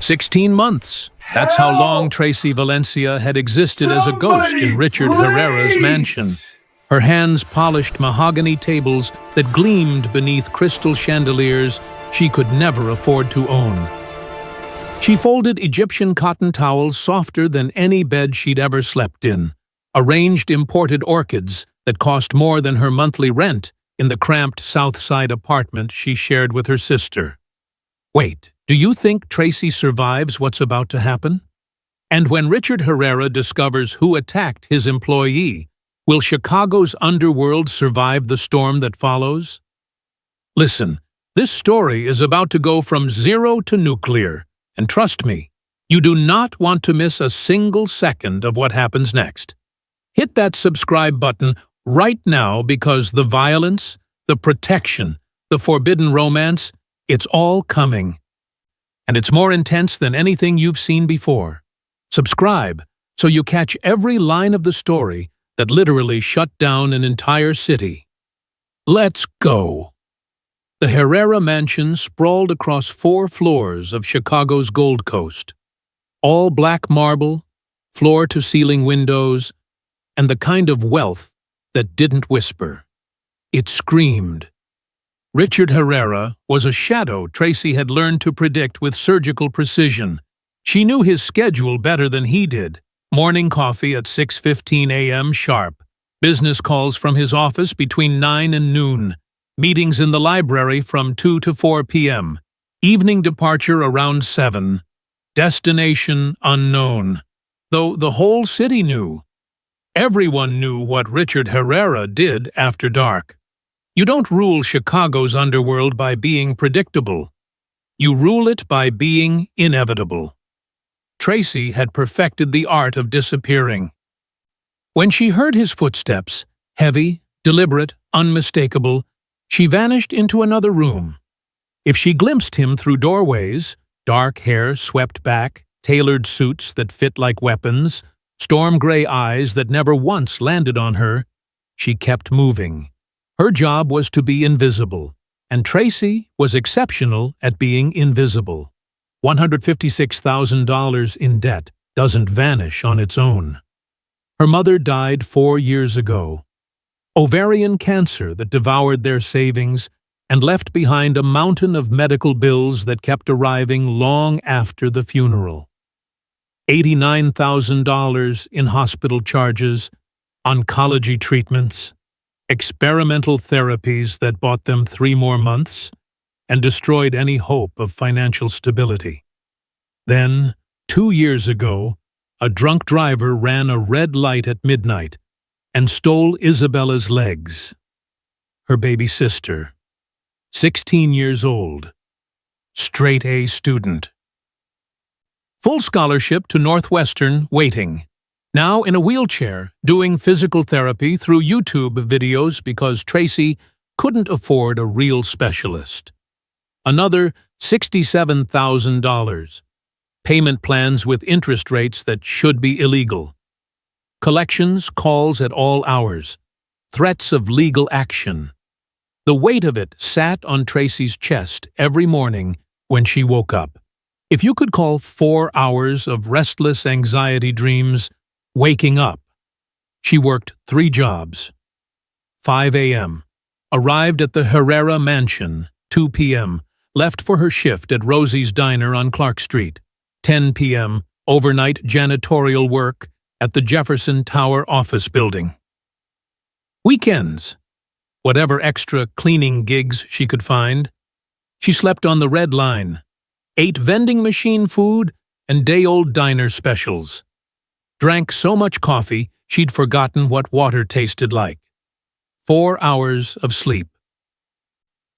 16 months. That's how long Tracy Valencia had existed as a ghost in Richard Herrera's mansion. Her hands polished mahogany tables that gleamed beneath crystal chandeliers she could never afford to own. She folded Egyptian cotton towels softer than any bed she'd ever slept in, arranged imported orchids that cost more than her monthly rent in the cramped South Side apartment she shared with her sister. Wait, do you think Tracy survives what's about to happen? And when Richard Herrera discovers who attacked his employee, will Chicago's underworld survive the storm that follows? Listen, this story is about to go from zero to nuclear, and trust me, you do not want to miss a single second of what happens next. Hit that subscribe button right now because the violence, the protection, the forbidden romance, it's all coming. And it's more intense than anything you've seen before. Subscribe so you catch every line of the story that literally shut down an entire city. Let's go. The Herrera mansion sprawled across 4 floors of Chicago's Gold Coast. All black marble, floor-to-ceiling windows, and the kind of wealth that didn't whisper. It screamed. Richard Herrera was a shadow Tracy had learned to predict with surgical precision. She knew his schedule better than he did. Morning coffee at 6:15 a.m. sharp, business calls from his office between 9 and noon, meetings in the library from 2 to 4 p.m., evening departure around 7, destination unknown. Though the whole city knew. Everyone knew what Richard Herrera did after dark. You don't rule Chicago's underworld by being predictable. You rule it by being inevitable. Tracy had perfected the art of disappearing. When she heard his footsteps, heavy, deliberate, unmistakable, she vanished into another room. If she glimpsed him through doorways, dark hair swept back, tailored suits that fit like weapons, storm-gray eyes that never once landed on her, she kept moving. Her job was to be invisible, and Tracy was exceptional at being invisible. $156,000 in debt doesn't vanish on its own. Her mother died 4 years ago. Ovarian cancer that devoured their savings and left behind a mountain of medical bills that kept arriving long after the funeral. $89,000 in hospital charges, oncology treatments, experimental therapies that bought them 3 more months and destroyed any hope of financial stability. Then, 2 years ago, a drunk driver ran a red light at midnight and stole Isabella's legs, her baby sister, 16 years old, straight-A student. Full scholarship to Northwestern waiting. Now in a wheelchair, doing physical therapy through YouTube videos because Tracy couldn't afford a real specialist. Another $67,000. Payment plans with interest rates that should be illegal. Collections, calls at all hours. Threats of legal action. The weight of it sat on Tracy's chest every morning when she woke up. If you could call 4 hours of restless anxiety dreams waking up. She worked 3 jobs. 5 a.m. Arrived at the Herrera mansion, 2 p.m. Left for her shift at Rosie's Diner on Clark Street. 10 p.m. Overnight janitorial work at the Jefferson Tower office building. Weekends. Whatever extra cleaning gigs she could find. She slept on the Red Line. Ate vending machine food and day-old diner specials. Drank so much coffee, she'd forgotten what water tasted like. 4 hours of sleep.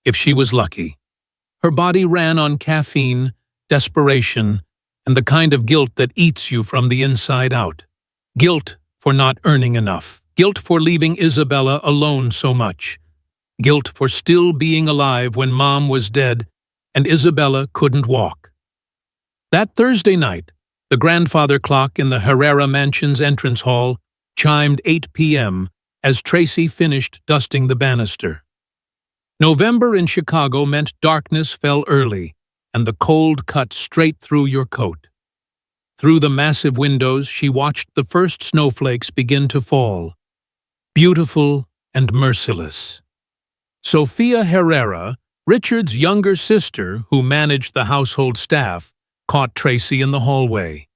If she was lucky. Her body ran on caffeine, desperation, and the kind of guilt that eats you from the inside out. Guilt for not earning enough. Guilt for leaving Isabella alone so much. Guilt for still being alive when Mom was dead and Isabella couldn't walk. That Thursday night, the grandfather clock in the Herrera mansion's entrance hall chimed 8 p.m. as Tracy finished dusting the banister. November in Chicago meant darkness fell early, and the cold cut straight through your coat. Through the massive windows, she watched the first snowflakes begin to fall, beautiful and merciless. Sofia Herrera, Richard's younger sister who managed the household staff, caught Tracy in the hallway.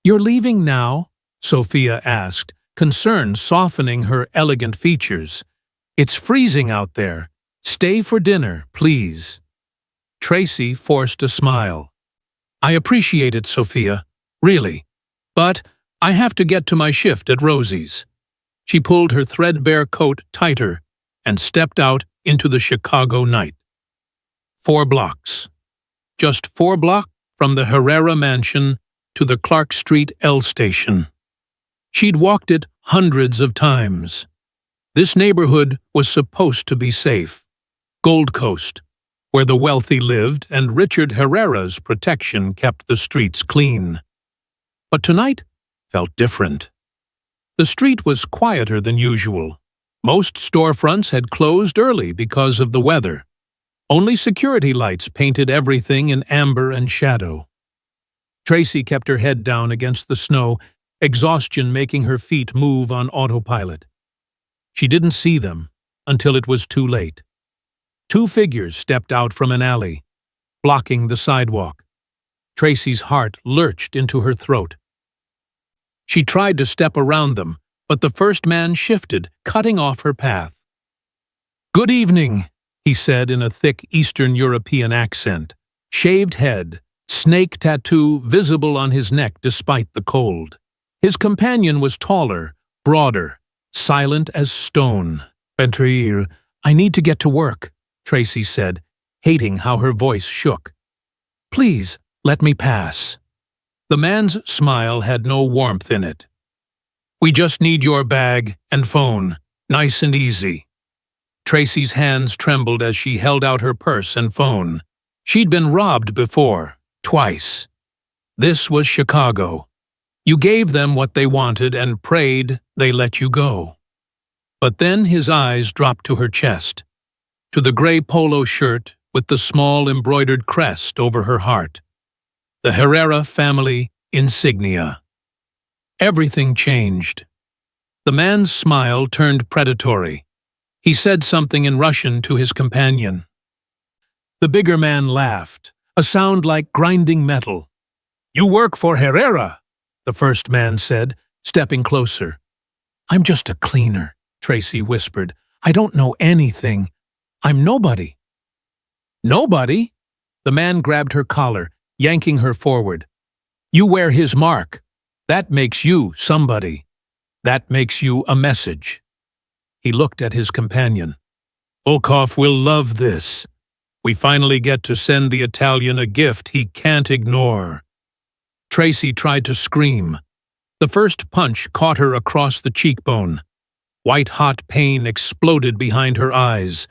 "You're leaving now?" Sofia asked, concern softening her elegant features. "It's freezing out there. Stay for dinner, please." Tracy forced a smile. "I appreciate it, Sofia, really. But I have to get to my shift at Rosie's." She pulled her threadbare coat tighter and stepped out into the Chicago night. 4 blocks. Just 4 blocks from the Herrera mansion to the Clark Street L station. She'd walked it hundreds of times. This neighborhood was supposed to be safe. Gold Coast, where the wealthy lived and Richard Herrera's protection kept the streets clean. But tonight felt different. The street was quieter than usual. Most storefronts had closed early because of the weather. Only security lights painted everything in amber and shadow. Tracy kept her head down against the snow, exhaustion making her feet move on autopilot. She didn't see them until it was too late. 2 figures stepped out from an alley, blocking the sidewalk. Tracy's heart lurched into her throat. She tried to step around them, but the first man shifted, cutting off her path. "Good evening," he said in a thick Eastern European accent. Shaved head, snake tattoo visible on his neck despite the cold. His companion was taller, broader, silent as stone. "Ventre, I need to get to work," Tracy said, hating how her voice shook. "Please, let me pass." The man's smile had no warmth in it. "We just need your bag and phone, nice and easy." Tracy's hands trembled as she held out her purse and phone. She'd been robbed before, twice. This was Chicago. You gave them what they wanted and prayed they let you go. But then his eyes dropped to her chest, to the gray polo shirt with the small embroidered crest over her heart. The Herrera family insignia. Everything changed. The man's smile turned predatory. He said something in Russian to his companion. The bigger man laughed, a sound like grinding metal. "You work for Herrera," the first man said, stepping closer. "I'm just a cleaner," Tracy whispered. "I don't know anything. I'm nobody." "Nobody?" The man grabbed her collar, yanking her forward. "You wear his mark. That makes you somebody. That makes you a message." He looked at his companion. "Volkov will love this. We finally get to send the Italian a gift he can't ignore." Tracy tried to scream. The first punch caught her across the cheekbone. White-hot pain exploded behind her eyes.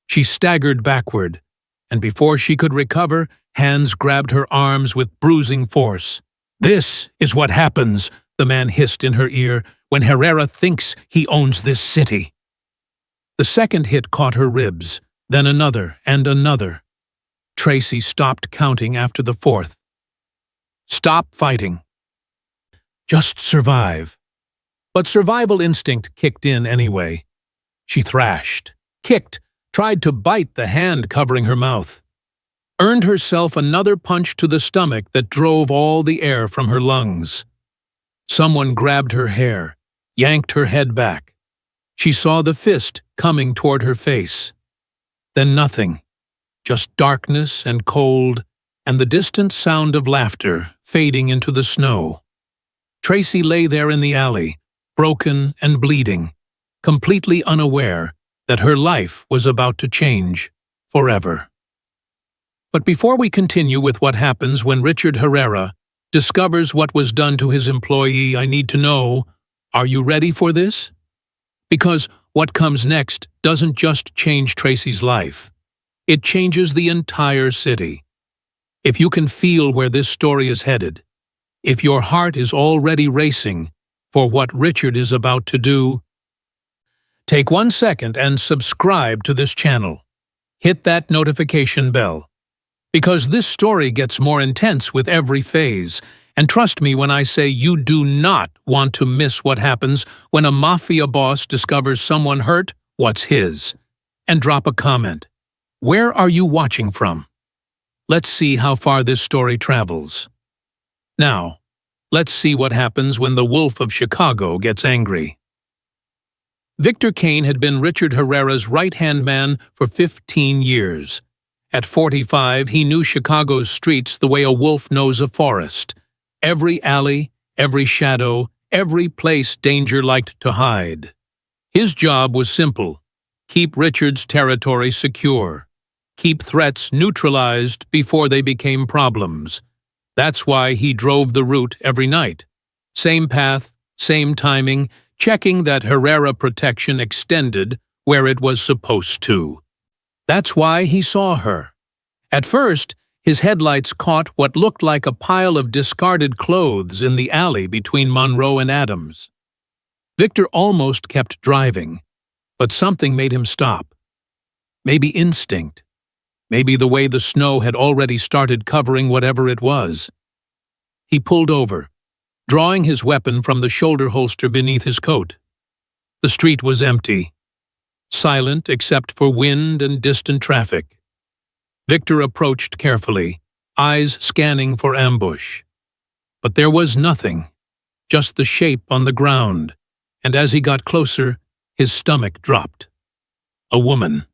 She staggered backward, and before she could recover, hands grabbed her arms with bruising force. "This is what happens," the man hissed in her ear, "when Herrera thinks he owns this city." The second hit caught her ribs, then another and another. Tracy stopped counting after the fourth. "Stop fighting. Just survive." But survival instinct kicked in anyway. She thrashed, kicked, tried to bite the hand covering her mouth. Earned herself another punch to the stomach that drove all the air from her lungs. Someone grabbed her hair, yanked her head back. She saw the fist coming toward her face. Then nothing, just darkness and cold, and the distant sound of laughter fading into the snow. Tracy lay there in the alley, broken and bleeding, completely unaware that her life was about to change forever. But before we continue with what happens when Richard Herrera discovers what was done to his employee, I need to know, are you ready for this? Because what comes next doesn't just change Tracy's life. It changes the entire city. If you can feel where this story is headed, if your heart is already racing for what Richard is about to do, take 1 second and subscribe to this channel. Hit that notification bell, Because this story gets more intense with every phase, and trust me when I say you do not want to miss what happens when a mafia boss discovers someone hurt what's his. And drop a comment. Where are you watching from? Let's see how far this story travels. Now, let's see what happens when the Wolf of Chicago gets angry. Victor Kane had been Richard Herrera's right-hand man for 15 years. At 45, he knew Chicago's streets the way a wolf knows a forest. Every alley, every shadow, every place danger liked to hide. His job was simple: keep Richard's territory secure. Keep threats neutralized before they became problems. That's why he drove the route every night. Same path, same timing, checking that Herrera protection extended where it was supposed to. That's why he saw her. At first, his headlights caught what looked like a pile of discarded clothes in the alley between Monroe and Adams. Victor almost kept driving, but something made him stop. Maybe instinct. Maybe the way the snow had already started covering whatever it was. He pulled over, drawing his weapon from the shoulder holster beneath his coat. The street was empty, silent except for wind and distant traffic. Victor approached carefully, eyes scanning for ambush. But there was nothing, just the shape on the ground, and as he got closer, his stomach dropped. A woman.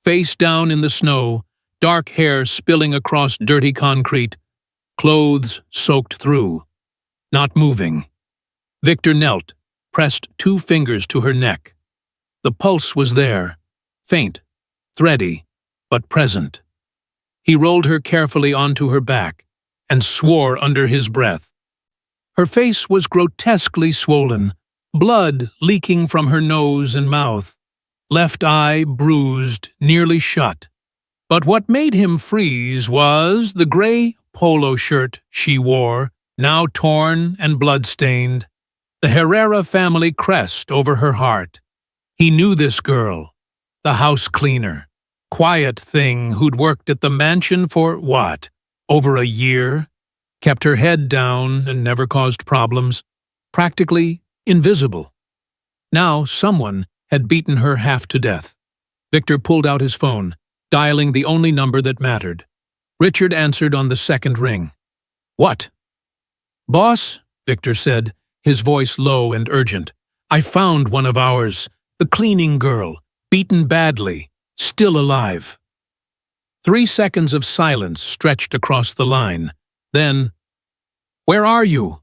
Face down in the snow, dark hair spilling across dirty concrete, clothes soaked through. Not moving. Victor knelt, pressed 2 fingers to her neck. The pulse was there, faint, thready, but present. He rolled her carefully onto her back and swore under his breath. Her face was grotesquely swollen, blood leaking from her nose and mouth. Left eye bruised, nearly shut. But what made him freeze was the gray polo shirt she wore, now torn and blood-stained, the Herrera family crest over her heart. He knew this girl, the house cleaner, quiet thing who'd worked at the mansion for, what, over a year? Kept her head down and never caused problems, practically invisible. Now someone had beaten her half to death. Victor pulled out his phone, dialing the only number that mattered. Richard answered on the second ring. What? Boss, Victor said, his voice low and urgent. I found one of ours, the cleaning girl, beaten badly, still alive. 3 seconds of silence stretched across the line. Then, where are you?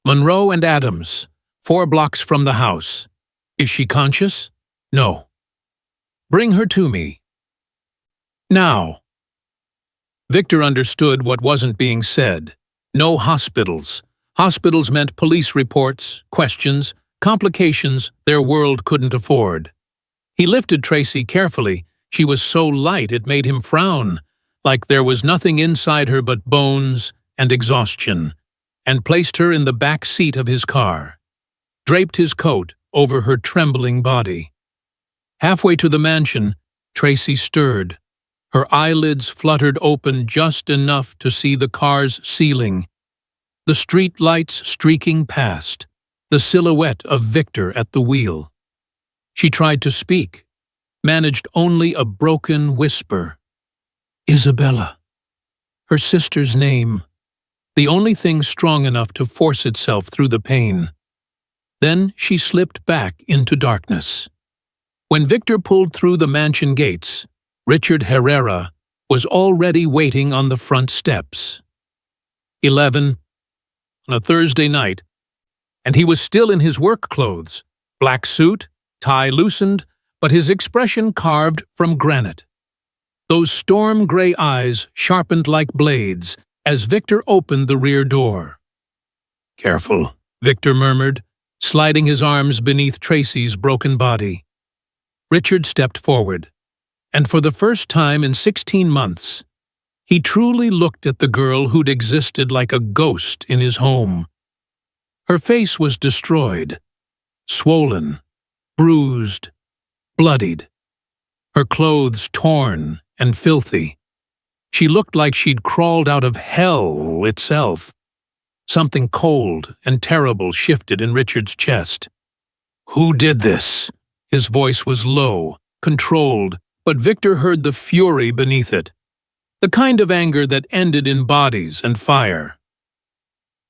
Monroe and Adams, 4 blocks from the house. Is she conscious? No. Bring her to me. Now. Victor understood what wasn't being said. No hospitals. Hospitals meant police reports, questions, complications their world couldn't afford. He lifted Tracy carefully. She was so light it made him frown, like there was nothing inside her but bones and exhaustion, and placed her in the back seat of his car. Draped his coat over her trembling body. Halfway to the mansion, Tracy stirred. Her eyelids fluttered open just enough to see the car's ceiling, the street lights streaking past, the silhouette of Victor at the wheel. She tried to speak, managed only a broken whisper. Isabella. Her sister's name, the only thing strong enough to force itself through the pain. Then she slipped back into darkness. When Victor pulled through the mansion gates, Richard Herrera was already waiting on the front steps. 11 on a Thursday night, and he was still in his work clothes, black suit, tie loosened, but his expression carved from granite. Those storm-gray eyes sharpened like blades as Victor opened the rear door. Careful, Victor murmured, sliding his arms beneath Tracy's broken body. Richard stepped forward, and for the first time in 16 months, he truly looked at the girl who'd existed like a ghost in his home. Her face was destroyed, swollen, bruised, bloodied, her clothes torn and filthy. She looked like she'd crawled out of hell itself. Something cold and terrible shifted in Richard's chest. "Who did this?" His voice was low, controlled, but Victor heard the fury beneath it. The kind of anger that ended in bodies and fire.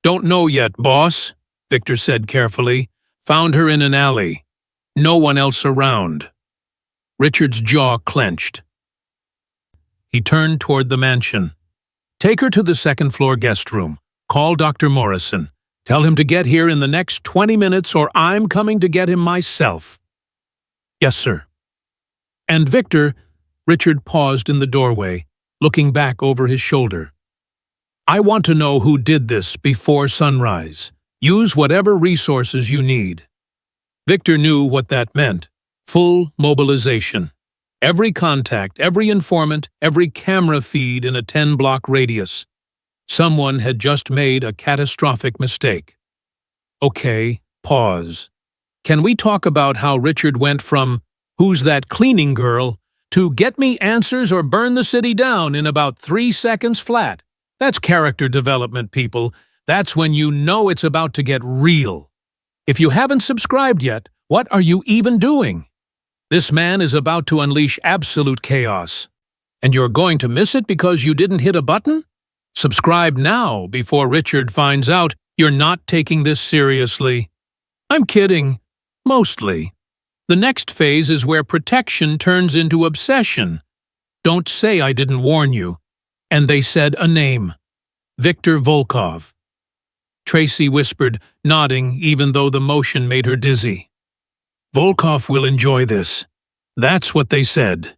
"Don't know yet, boss," Victor said carefully. "Found her in an alley. No one else around." Richard's jaw clenched. He turned toward the mansion. "Take her to the second-floor guest room. Call Dr. Morrison. Tell him to get here in the next 20 minutes or I'm coming to get him myself." "Yes, sir." "And Victor," Richard paused in the doorway, looking back over his shoulder. "I want to know who did this before sunrise. Use whatever resources you need." Victor knew what that meant. Full mobilization. Every contact, every informant, every camera feed in a 10-block radius. Someone had just made a catastrophic mistake. "Okay, pause. Can we talk about how Richard went from, 'Who's that cleaning girl?' to 'Get me answers or burn the city down' in about 3 seconds flat? That's character development, people. That's when you know it's about to get real. If you haven't subscribed yet, what are you even doing? This man is about to unleash absolute chaos. And you're going to miss it because you didn't hit a button? Subscribe now before Richard finds out you're not taking this seriously." I'm kidding. Mostly. The next phase is where protection turns into obsession. Don't say I didn't warn you. And they said a name. Victor Volkov. Tracy whispered, nodding even though the motion made her dizzy. "Volkov will enjoy this. That's what they said.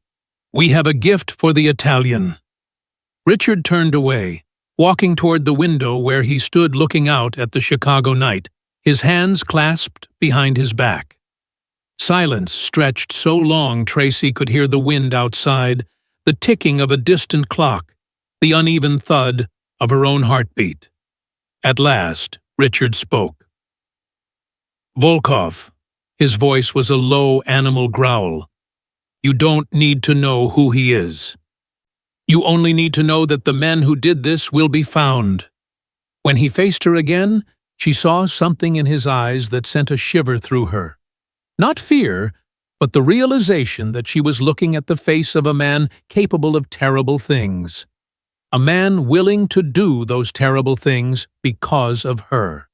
We have a gift for the Italian." Richard turned away, walking toward the window where he stood looking out at the Chicago night, his hands clasped behind his back. Silence stretched so long Tracy could hear the wind outside, the ticking of a distant clock, the uneven thud of her own heartbeat. At last, Richard spoke. "Volkov." His voice was a low animal growl. "You don't need to know who he is. You only need to know that the men who did this will be found." When he faced her again, she saw something in his eyes that sent a shiver through her. Not fear, but the realization that she was looking at the face of a man capable of terrible things. A man willing to do those terrible things because of her.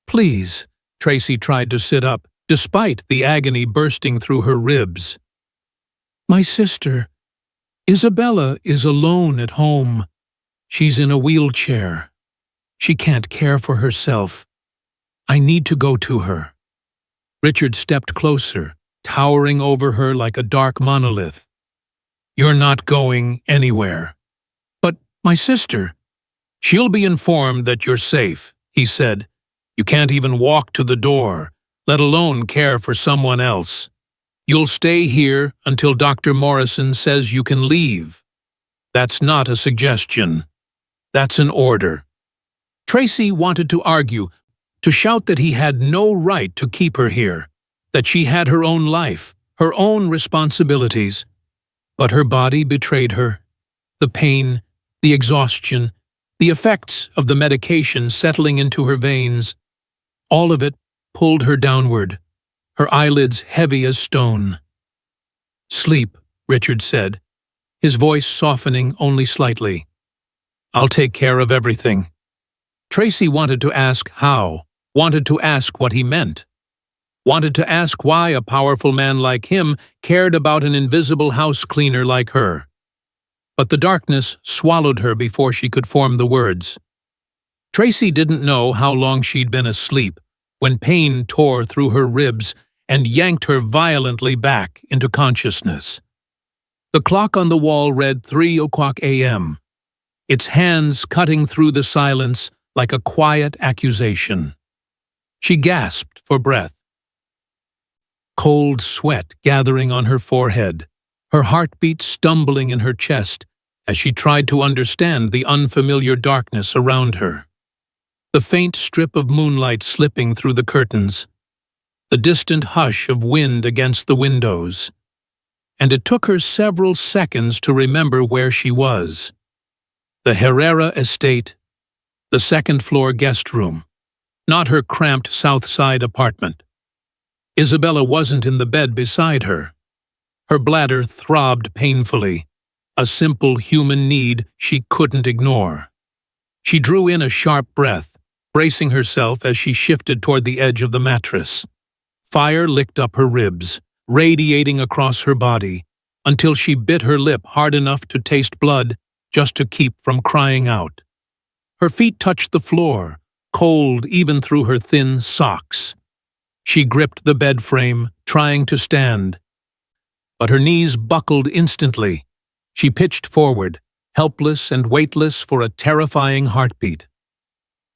"Please," Tracy tried to sit up, despite the agony bursting through her ribs. "My sister, Isabella, is alone at home. She's in a wheelchair. She can't care for herself. I need to go to her." Richard stepped closer, towering over her like a dark monolith. "You're not going anywhere." "But my sister." "She'll be informed that you're safe," he said. "You can't even walk to the door, let alone care for someone else. You'll stay here until Dr. Morrison says you can leave. That's not a suggestion. That's an order." Tracy wanted to argue, to shout that he had no right to keep her here, that she had her own life, her own responsibilities. But her body betrayed her. The pain, the exhaustion, the effects of the medication settling into her veins, all of it pulled her downward, her eyelids heavy as stone. "Sleep," Richard said, his voice softening only slightly. "I'll take care of everything." Tracy wanted to ask how, wanted to ask what he meant, wanted to ask why a powerful man like him cared about an invisible house cleaner like her. But the darkness swallowed her before she could form the words. Tracy didn't know how long she'd been asleep when pain tore through her ribs and yanked her violently back into consciousness. The clock on the wall read 3:00 a.m., its hands cutting through the silence like a quiet accusation. She gasped for breath. Cold sweat gathering on her forehead, her heartbeat stumbling in her chest as she tried to understand the unfamiliar darkness around her. The faint strip of moonlight slipping through the curtains, the distant hush of wind against the windows. and it took her several seconds to remember where she was. The Herrera estate, the second-floor guest room, not her cramped South Side apartment. Isabella wasn't in the bed beside her. Her bladder throbbed painfully, a simple human need she couldn't ignore. She drew in a sharp breath, bracing herself as she shifted toward the edge of the mattress. Fire licked up her ribs, radiating across her body, until she bit her lip hard enough to taste blood just to keep from crying out. Her feet touched the floor, cold even through her thin socks. She gripped the bed frame, trying to stand. But her knees buckled instantly. She pitched forward, helpless and weightless for a terrifying heartbeat.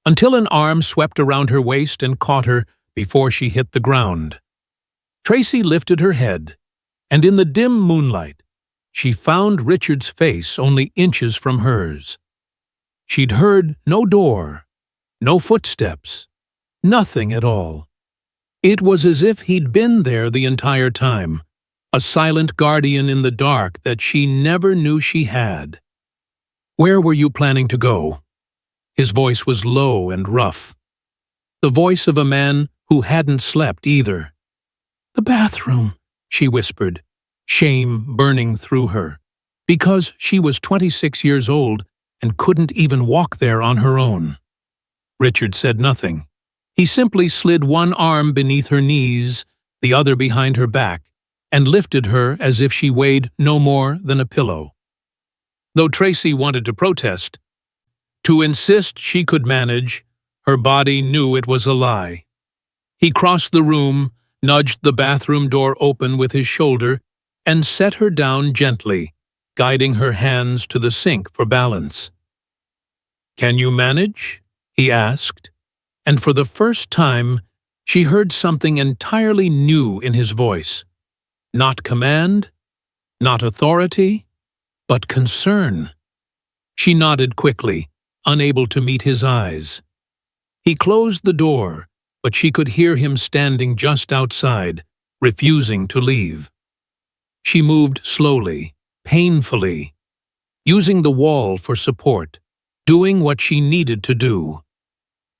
Until an arm swept around her waist and caught her before she hit the ground. Tracy lifted her head, and in the dim moonlight, she found Richard's face only inches from hers. She'd heard no door, no footsteps, nothing at all. It was as if he'd been there the entire time, a silent guardian in the dark that she never knew she had. "Where were you planning to go?" His voice was low and rough. The voice of a man who hadn't slept either. "The bathroom," she whispered, shame burning through her, because she was 26 years old and couldn't even walk there on her own. Richard said nothing. He simply slid one arm beneath her knees, the other behind her back, and lifted her as if she weighed no more than a pillow. Though Tracy wanted to protest, to insist she could manage, her body knew it was a lie. He crossed the room, nudged the bathroom door open with his shoulder, and set her down gently, guiding her hands to the sink for balance. "Can you manage?" he asked, and for the first time, she heard something entirely new in his voice. Not command, not authority, but concern. She nodded quickly, unable to meet his eyes. He closed the door, but she could hear him standing just outside, refusing to leave. She moved slowly, painfully, using the wall for support, doing what she needed to do.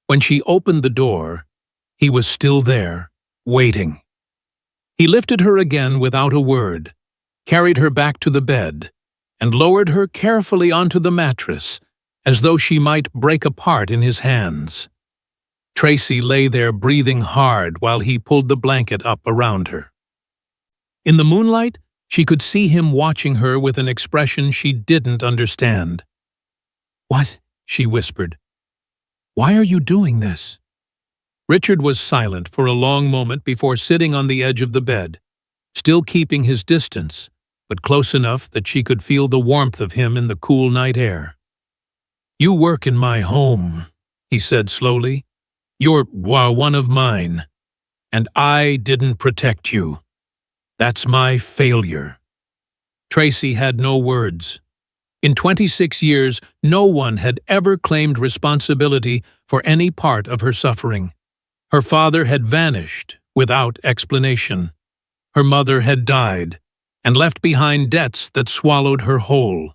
When she opened the door, he was still there, waiting. He lifted her again without a word, carried her back to the bed, and lowered her carefully onto the mattress, as though she might break apart in his hands. Tracy lay there breathing hard while he pulled the blanket up around her. In the moonlight, she could see him watching her with an expression she didn't understand. "What?" she whispered. "Why are you doing this?" Richard was silent for a long moment before sitting on the edge of the bed, still keeping his distance, but close enough that she could feel the warmth of him in the cool night air. "You work in my home," he said slowly. "You're one of mine, and I didn't protect you. That's my failure." Tracy had no words. In 26 years, no one had ever claimed responsibility for any part of her suffering. Her father had vanished without explanation. Her mother had died and left behind debts that swallowed her whole.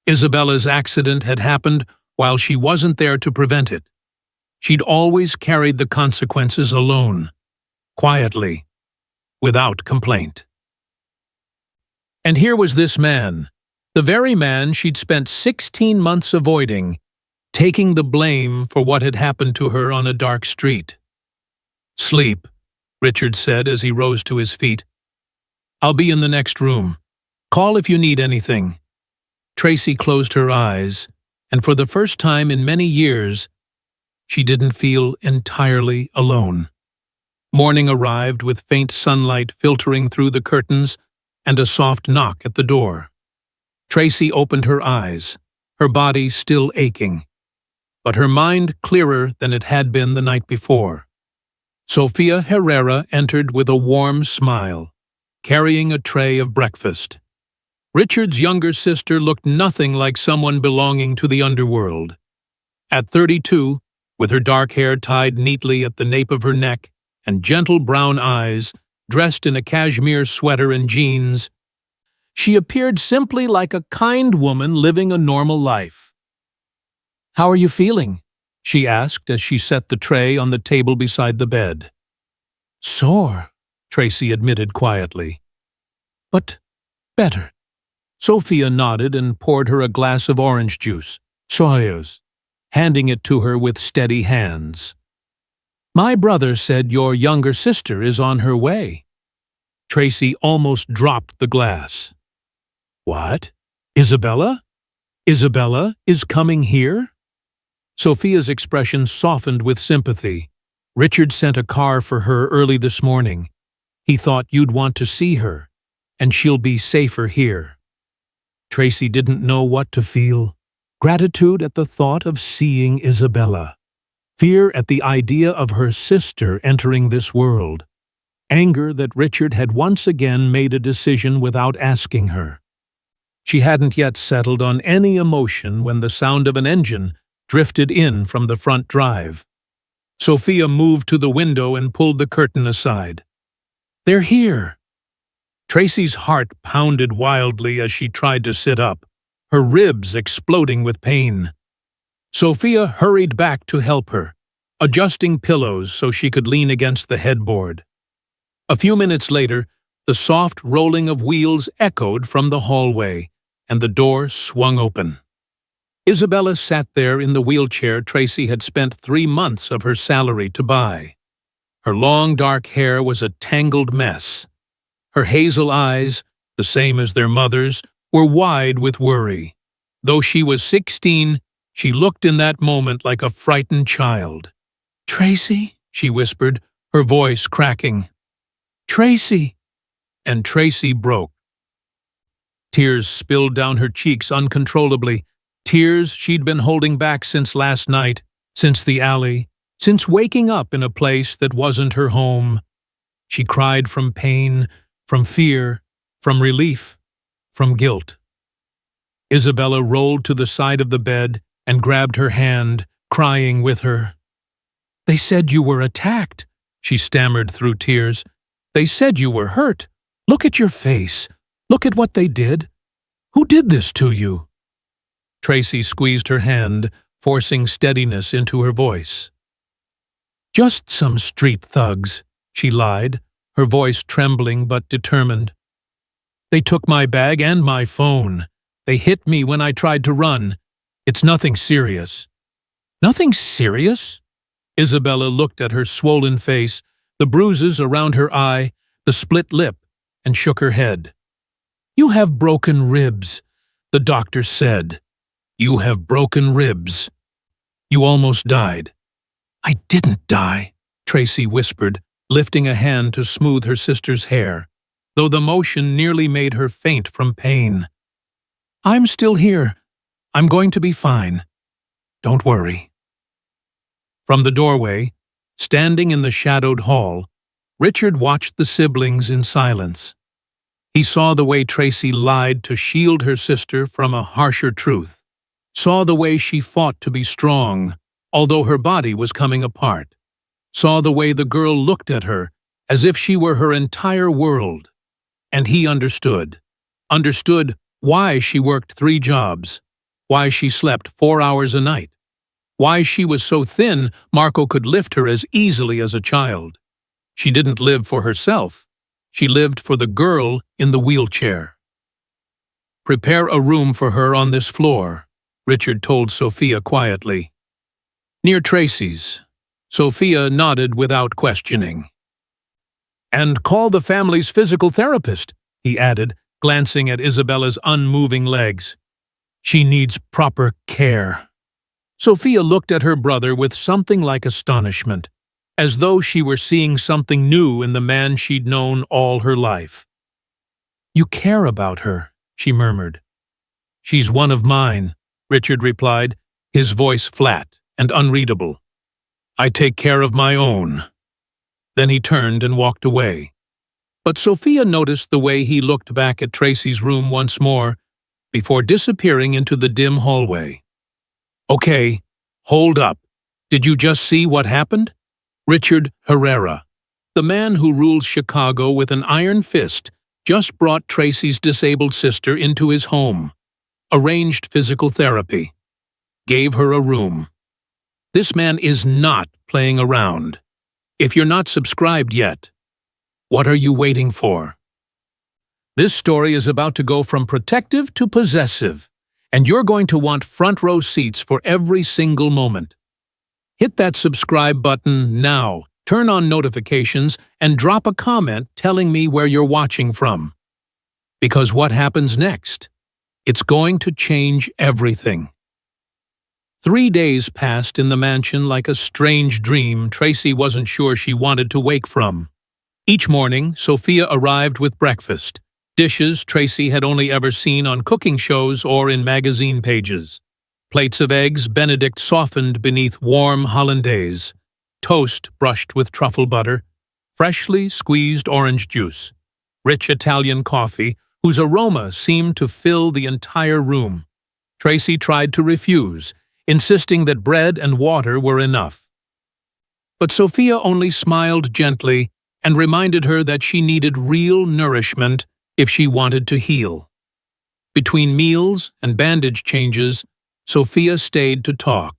Isabella's accident had happened while she wasn't there to prevent it. She'd always carried the consequences alone, quietly, without complaint. And here was this man, the very man she'd spent 16 months avoiding, taking the blame for what had happened to her on a dark street. "Sleep," Richard said as he rose to his feet. "I'll be in the next room. Call if you need anything." Tracy closed her eyes, and for the first time in many years, she didn't feel entirely alone. Morning arrived with faint sunlight filtering through the curtains and a soft knock at the door. Tracy opened her eyes, her body still aching, but her mind clearer than it had been the night before. Sofia Herrera entered with a warm smile, carrying a tray of breakfast. Richard's younger sister looked nothing like someone belonging to the underworld. At 32, with her dark hair tied neatly at the nape of her neck and gentle brown eyes, dressed in a cashmere sweater and jeans, She appeared simply like a kind woman living a normal life. "How are you feeling?" she asked as she set the tray on the table beside the bed. "Sore," Tracy admitted quietly. "But better." Sophia nodded and poured her a glass of orange juice, Soyuz, handing it to her with steady hands. "My brother said your younger sister is on her way." Tracy almost dropped the glass. "What? Isabella? Isabella is coming here?" Sophia's expression softened with sympathy. "Richard sent a car for her early this morning. He thought you'd want to see her, and she'll be safer here." Tracy didn't know what to feel. Gratitude at the thought of seeing Isabella. Fear at the idea of her sister entering this world. Anger that Richard had once again made a decision without asking her. She hadn't yet settled on any emotion when the sound of an engine drifted in from the front drive. Sophia moved to the window and pulled the curtain aside. "They're here!" Tracy's heart pounded wildly as she tried to sit up, her ribs exploding with pain. Sophia hurried back to help her, adjusting pillows so she could lean against the headboard. A few minutes later, the soft rolling of wheels echoed from the hallway, and the door swung open. Isabella sat there in the wheelchair Tracy had spent 3 months of her salary to buy. Her long dark hair was a tangled mess. Her hazel eyes, the same as their mother's, were wide with worry. Though she was 16, she looked in that moment like a frightened child. "Tracy?" she whispered, her voice cracking. "Tracy!" And Tracy broke. Tears spilled down her cheeks uncontrollably, tears she'd been holding back since last night, since the alley, since waking up in a place that wasn't her home. She cried from pain, from fear, from relief, from guilt. Isabella rolled to the side of the bed and grabbed her hand, crying with her. "They said you were attacked," she stammered through tears. "They said you were hurt. Look at your face. Look at what they did. Who did this to you?" Tracy squeezed her hand, forcing steadiness into her voice. "Just some street thugs," she lied, her voice trembling but determined. "They took my bag and my phone. They hit me when I tried to run. It's nothing serious." "Nothing serious?" Isabella looked at her swollen face, the bruises around her eye, the split lip, and shook her head. "You have broken ribs," the doctor said. "You have broken ribs. You almost died." "I didn't die," Tracy whispered, lifting a hand to smooth her sister's hair, though the motion nearly made her faint from pain. "I'm still here. I'm going to be fine. Don't worry." From the doorway, standing in the shadowed hall, Richard watched the siblings in silence. He saw the way Tracy lied to shield her sister from a harsher truth, saw the way she fought to be strong, although her body was coming apart, saw the way the girl looked at her as if she were her entire world. And he understood why she worked 3 jobs, why she slept 4 hours a night, why she was so thin Marco could lift her as easily as a child. She didn't live for herself. She lived for the girl in the wheelchair. "Prepare a room for her on this floor," Richard told Sophia quietly. "Near Tracy's." Sophia nodded without questioning. "And call the family's physical therapist," he added, glancing at Isabella's unmoving legs. "She needs proper care." Sophia looked at her brother with something like astonishment, as though she were seeing something new in the man she'd known all her life. "You care about her," she murmured. "She's one of mine," Richard replied, his voice flat and unreadable. "I take care of my own." Then he turned and walked away. But Sophia noticed the way he looked back at Tracy's room once more, before disappearing into the dim hallway. "Okay, hold up. Did you just see what happened?" Richard Herrera, the man who rules Chicago with an iron fist, just brought Tracy's disabled sister into his home, arranged physical therapy, gave her a room. This man is not playing around. If you're not subscribed yet, what are you waiting for? This story is about to go from protective to possessive, and you're going to want front row seats for every single moment. Hit that subscribe button now, turn on notifications, and drop a comment telling me where you're watching from. Because what happens next? It's going to change everything. 3 days passed in the mansion like a strange dream Tracy wasn't sure she wanted to wake from. Each morning, Sophia arrived with breakfast, dishes Tracy had only ever seen on cooking shows or in magazine pages. Plates of eggs Benedict softened beneath warm hollandaise, toast brushed with truffle butter, freshly squeezed orange juice, rich Italian coffee whose aroma seemed to fill the entire room. Tracy tried to refuse, insisting that bread and water were enough. But Sophia only smiled gently and reminded her that she needed real nourishment if she wanted to heal. Between meals and bandage changes, Sophia stayed to talk.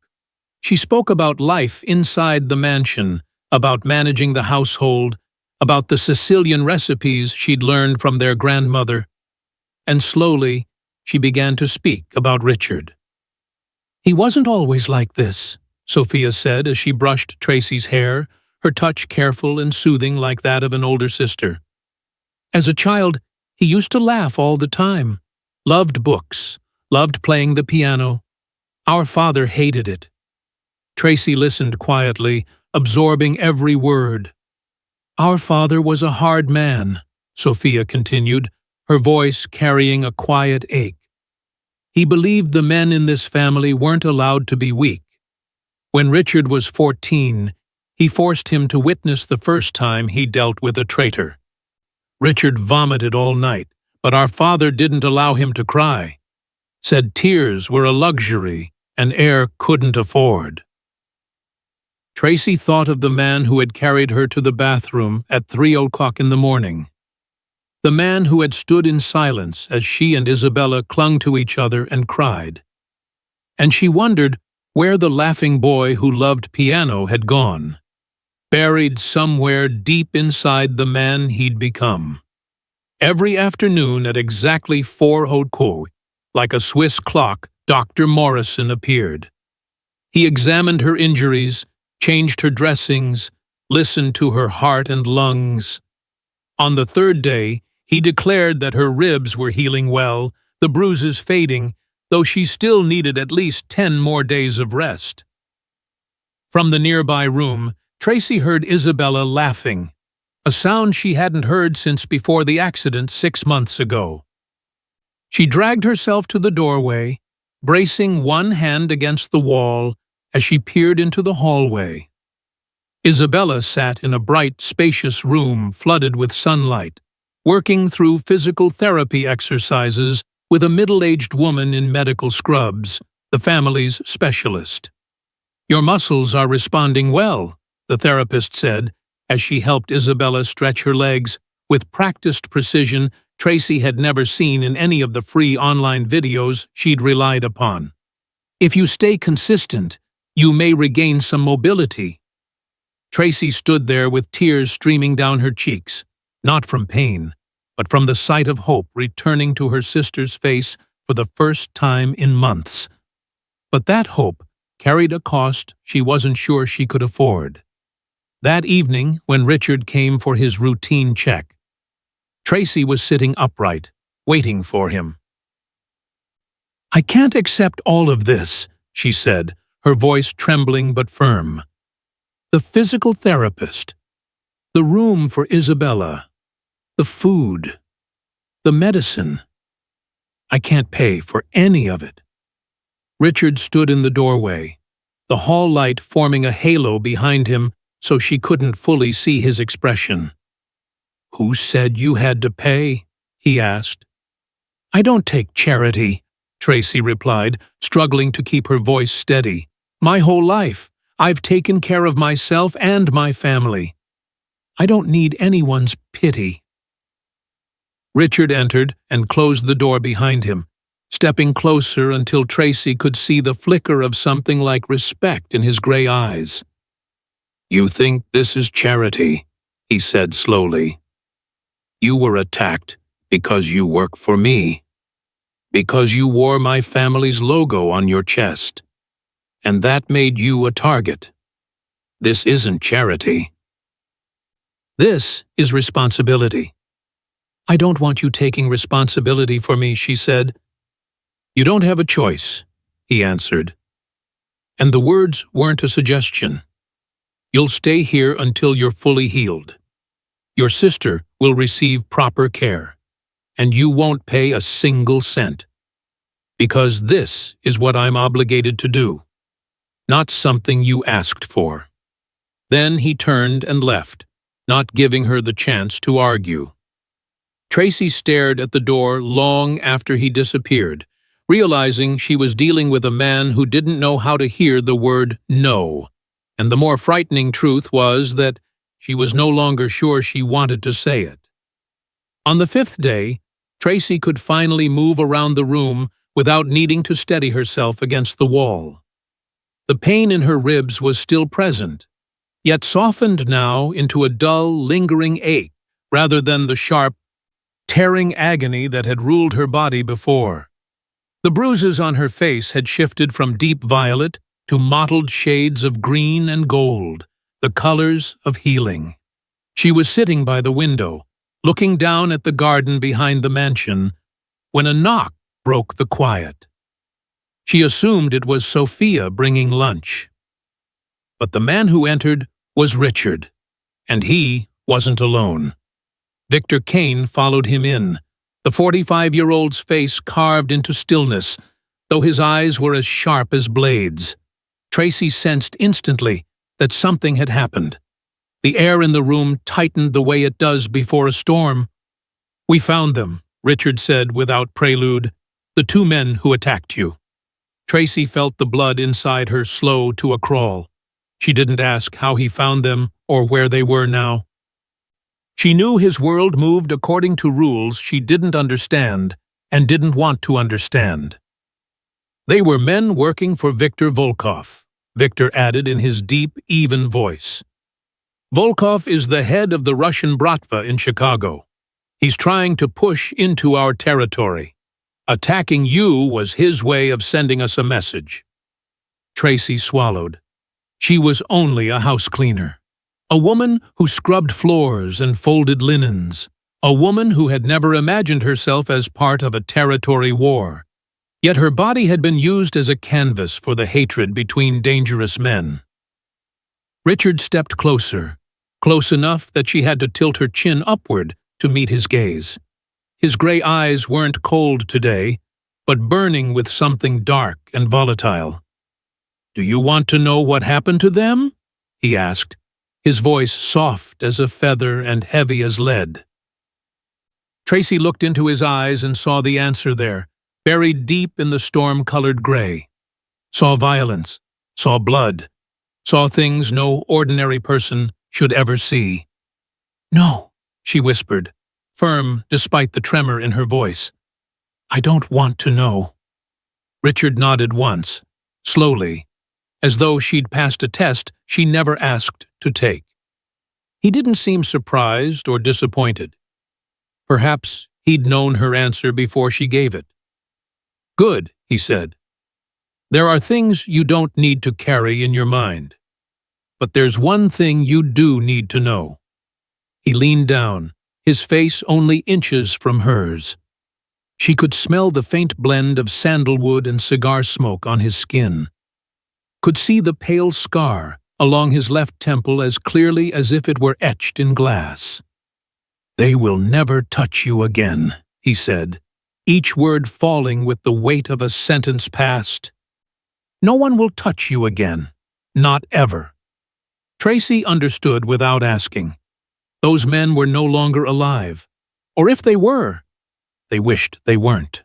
She spoke about life inside the mansion, about managing the household, about the Sicilian recipes she'd learned from their grandmother. And slowly, she began to speak about Richard. "He wasn't always like this," Sophia said as she brushed Tracy's hair, her touch careful and soothing like that of an older sister. "As a child, he used to laugh all the time, loved books, loved playing the piano. Our father hated it." Tracy listened quietly, absorbing every word. "Our father was a hard man," Sophia continued, her voice carrying a quiet ache. "He believed the men in this family weren't allowed to be weak. When Richard was 14, he forced him to witness the first time he dealt with a traitor. Richard vomited all night, but our father didn't allow him to cry. Said tears were a luxury an heir couldn't afford." Tracy thought of the man who had carried her to the bathroom at 3 o'clock in the morning. The man who had stood in silence as she and Isabella clung to each other and cried. And she wondered where the laughing boy who loved piano had gone, buried somewhere deep inside the man he'd become. Every afternoon at exactly 4 o'clock, like a Swiss clock, Dr. Morrison appeared. He examined her injuries, changed her dressings, listened to her heart and lungs. On the 3rd day, he declared that her ribs were healing well, the bruises fading, though she still needed at least 10 more days of rest. From the nearby room, Tracy heard Isabella laughing, a sound she hadn't heard since before the accident 6 months ago. She dragged herself to the doorway, bracing one hand against the wall as she peered into the hallway. Isabella sat in a bright, spacious room flooded with sunlight, working through physical therapy exercises with a middle-aged woman in medical scrubs, the family's specialist. "Your muscles are responding well," the therapist said, as she helped Isabella stretch her legs with practiced precision Tracy had never seen in any of the free online videos she'd relied upon. "If you stay consistent, you may regain some mobility." Tracy stood there with tears streaming down her cheeks, not from pain, but from the sight of hope returning to her sister's face for the first time in months. But that hope carried a cost she wasn't sure she could afford. That evening, when Richard came for his routine check, Tracy was sitting upright, waiting for him. "I can't accept all of this," she said, her voice trembling but firm. "The physical therapist, the room for Isabella, the food, the medicine. I can't pay for any of it." Richard stood in the doorway, the hall light forming a halo behind him so she couldn't fully see his expression. "Who said you had to pay?" he asked. "I don't take charity," Tracy replied, struggling to keep her voice steady. "My whole life, I've taken care of myself and my family. I don't need anyone's pity." Richard entered and closed the door behind him, stepping closer until Tracy could see the flicker of something like respect in his gray eyes. "You think this is charity," he said slowly. "You were attacked because you work for me, because you wore my family's logo on your chest, and that made you a target. This isn't charity. This is responsibility." "I don't want you taking responsibility for me," she said. "You don't have a choice," he answered. And the words weren't a suggestion. "You'll stay here until you're fully healed. Your sister will receive proper care, and you won't pay a single cent. Because this is what I'm obligated to do, not something you asked for." Then he turned and left, not giving her the chance to argue. Tracy stared at the door long after he disappeared, realizing she was dealing with a man who didn't know how to hear the word no. And the more frightening truth was that she was no longer sure she wanted to say it. On the 5th day, Tracy could finally move around the room without needing to steady herself against the wall. The pain in her ribs was still present, yet softened now into a dull, lingering ache rather than the sharp, tearing agony that had ruled her body before. The bruises on her face had shifted from deep violet to mottled shades of green and gold, the colors of healing. She was sitting by the window, looking down at the garden behind the mansion, when a knock broke the quiet. She assumed it was Sophia bringing lunch. But the man who entered was Richard, and he wasn't alone. Victor Kane followed him in, the 45-year-old's face carved into stillness, though his eyes were as sharp as blades. Tracy sensed instantly that something had happened. The air in the room tightened the way it does before a storm. "We found them," Richard said without prelude, "the 2 men who attacked you." Tracy felt the blood inside her slow to a crawl. She didn't ask how he found them or where they were now. She knew his world moved according to rules she didn't understand and didn't want to understand. "They were men working for Viktor Volkov," Victor added in his deep, even voice. "Volkov is the head of the Russian Bratva in Chicago. He's trying to push into our territory. Attacking you was his way of sending us a message." Tracy swallowed. She was only a house cleaner. A woman who scrubbed floors and folded linens. A woman who had never imagined herself as part of a territory war. Yet her body had been used as a canvas for the hatred between dangerous men. Richard stepped closer, close enough that she had to tilt her chin upward to meet his gaze. His gray eyes weren't cold today, but burning with something dark and volatile. "Do you want to know what happened to them?" he asked, his voice soft as a feather and heavy as lead. Tracy looked into his eyes and saw the answer there, buried deep in the storm-colored gray. Saw violence, saw blood, saw things no ordinary person should ever see. "No," she whispered, firm despite the tremor in her voice. "I don't want to know." Richard nodded once, slowly, as though she'd passed a test she never asked to take. He didn't seem surprised or disappointed. Perhaps he'd known her answer before she gave it. "Good," he said. "There are things you don't need to carry in your mind. But there's one thing you do need to know." He leaned down, his face only inches from hers. She could smell the faint blend of sandalwood and cigar smoke on his skin. Could see the pale scar along his left temple as clearly as if it were etched in glass. "They will never touch you again," he said, each word falling with the weight of a sentence passed. "No one will touch you again. Not ever." Tracy understood without asking. Those men were no longer alive, or if they were, they wished they weren't.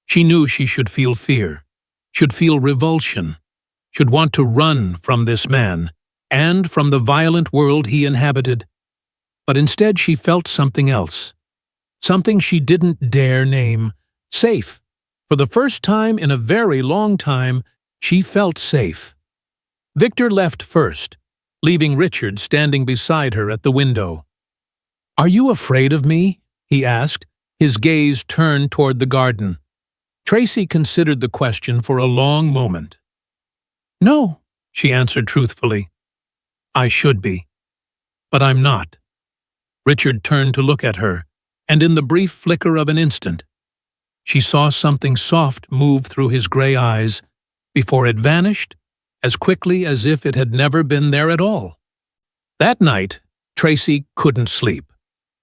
She knew she should feel fear, should feel revulsion, should want to run from this man and from the violent world he inhabited. But instead she felt something else, something she didn't dare name, safe. For the first time in a very long time, she felt safe. Victor left first, leaving Richard standing beside her at the window. "Are you afraid of me?" he asked, his gaze turned toward the garden. Tracy considered the question for a long moment. "No," she answered truthfully. "I should be. But I'm not." Richard turned to look at her, and in the brief flicker of an instant, she saw something soft move through his gray eyes before it vanished as quickly as if it had never been there at all. That night, Tracy couldn't sleep.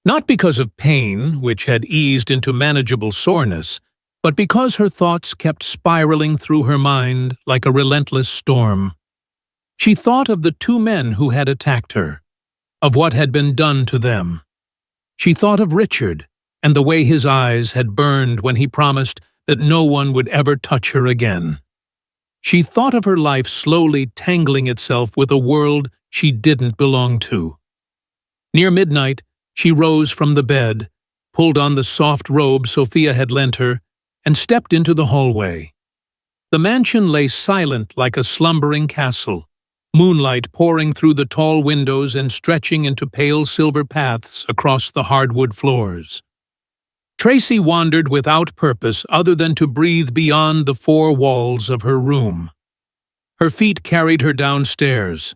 Not because of pain, which had eased into manageable soreness, but because her thoughts kept spiraling through her mind like a relentless storm. She thought of the two men who had attacked her, of what had been done to them. She thought of Richard and the way his eyes had burned when he promised that no one would ever touch her again. She thought of her life slowly tangling itself with a world she didn't belong to. Near midnight, she rose from the bed, pulled on the soft robe Sophia had lent her, and stepped into the hallway. The mansion lay silent like a slumbering castle, moonlight pouring through the tall windows and stretching into pale silver paths across the hardwood floors. Tracy wandered without purpose other than to breathe beyond the four walls of her room. Her feet carried her downstairs,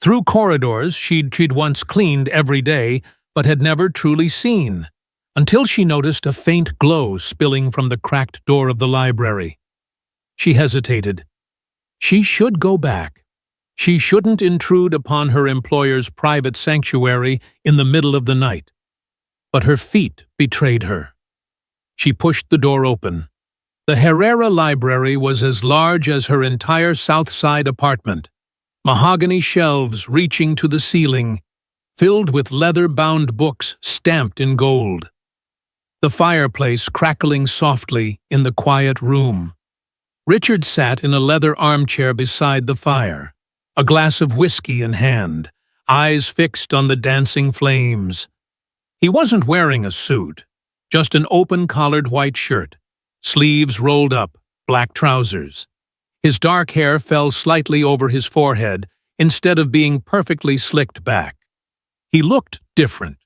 through corridors she'd once cleaned every day but had never truly seen, until she noticed a faint glow spilling from the cracked door of the library. She hesitated. She should go back. She shouldn't intrude upon her employer's private sanctuary in the middle of the night. But her feet betrayed her. She pushed the door open. The Herrera Library was as large as her entire South Side apartment, mahogany shelves reaching to the ceiling, filled with leather-bound books stamped in gold. The fireplace crackling softly in the quiet room. Richard sat in a leather armchair beside the fire, a glass of whiskey in hand, eyes fixed on the dancing flames. He wasn't wearing a suit, just an open-collared white shirt, sleeves rolled up, black trousers. His dark hair fell slightly over his forehead instead of being perfectly slicked back. He looked different,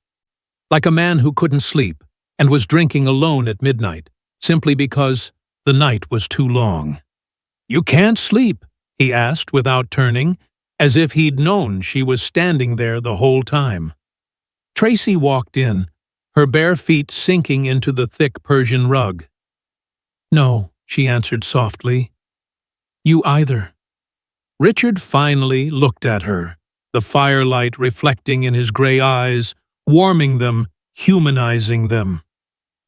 like a man who couldn't sleep and was drinking alone at midnight, simply because the night was too long. "You can't sleep?" he asked without turning, as if he'd known she was standing there the whole time. Tracy walked in, her bare feet sinking into the thick Persian rug. "No," she answered softly. "You either." Richard finally looked at her, the firelight reflecting in his gray eyes, warming them, humanizing them.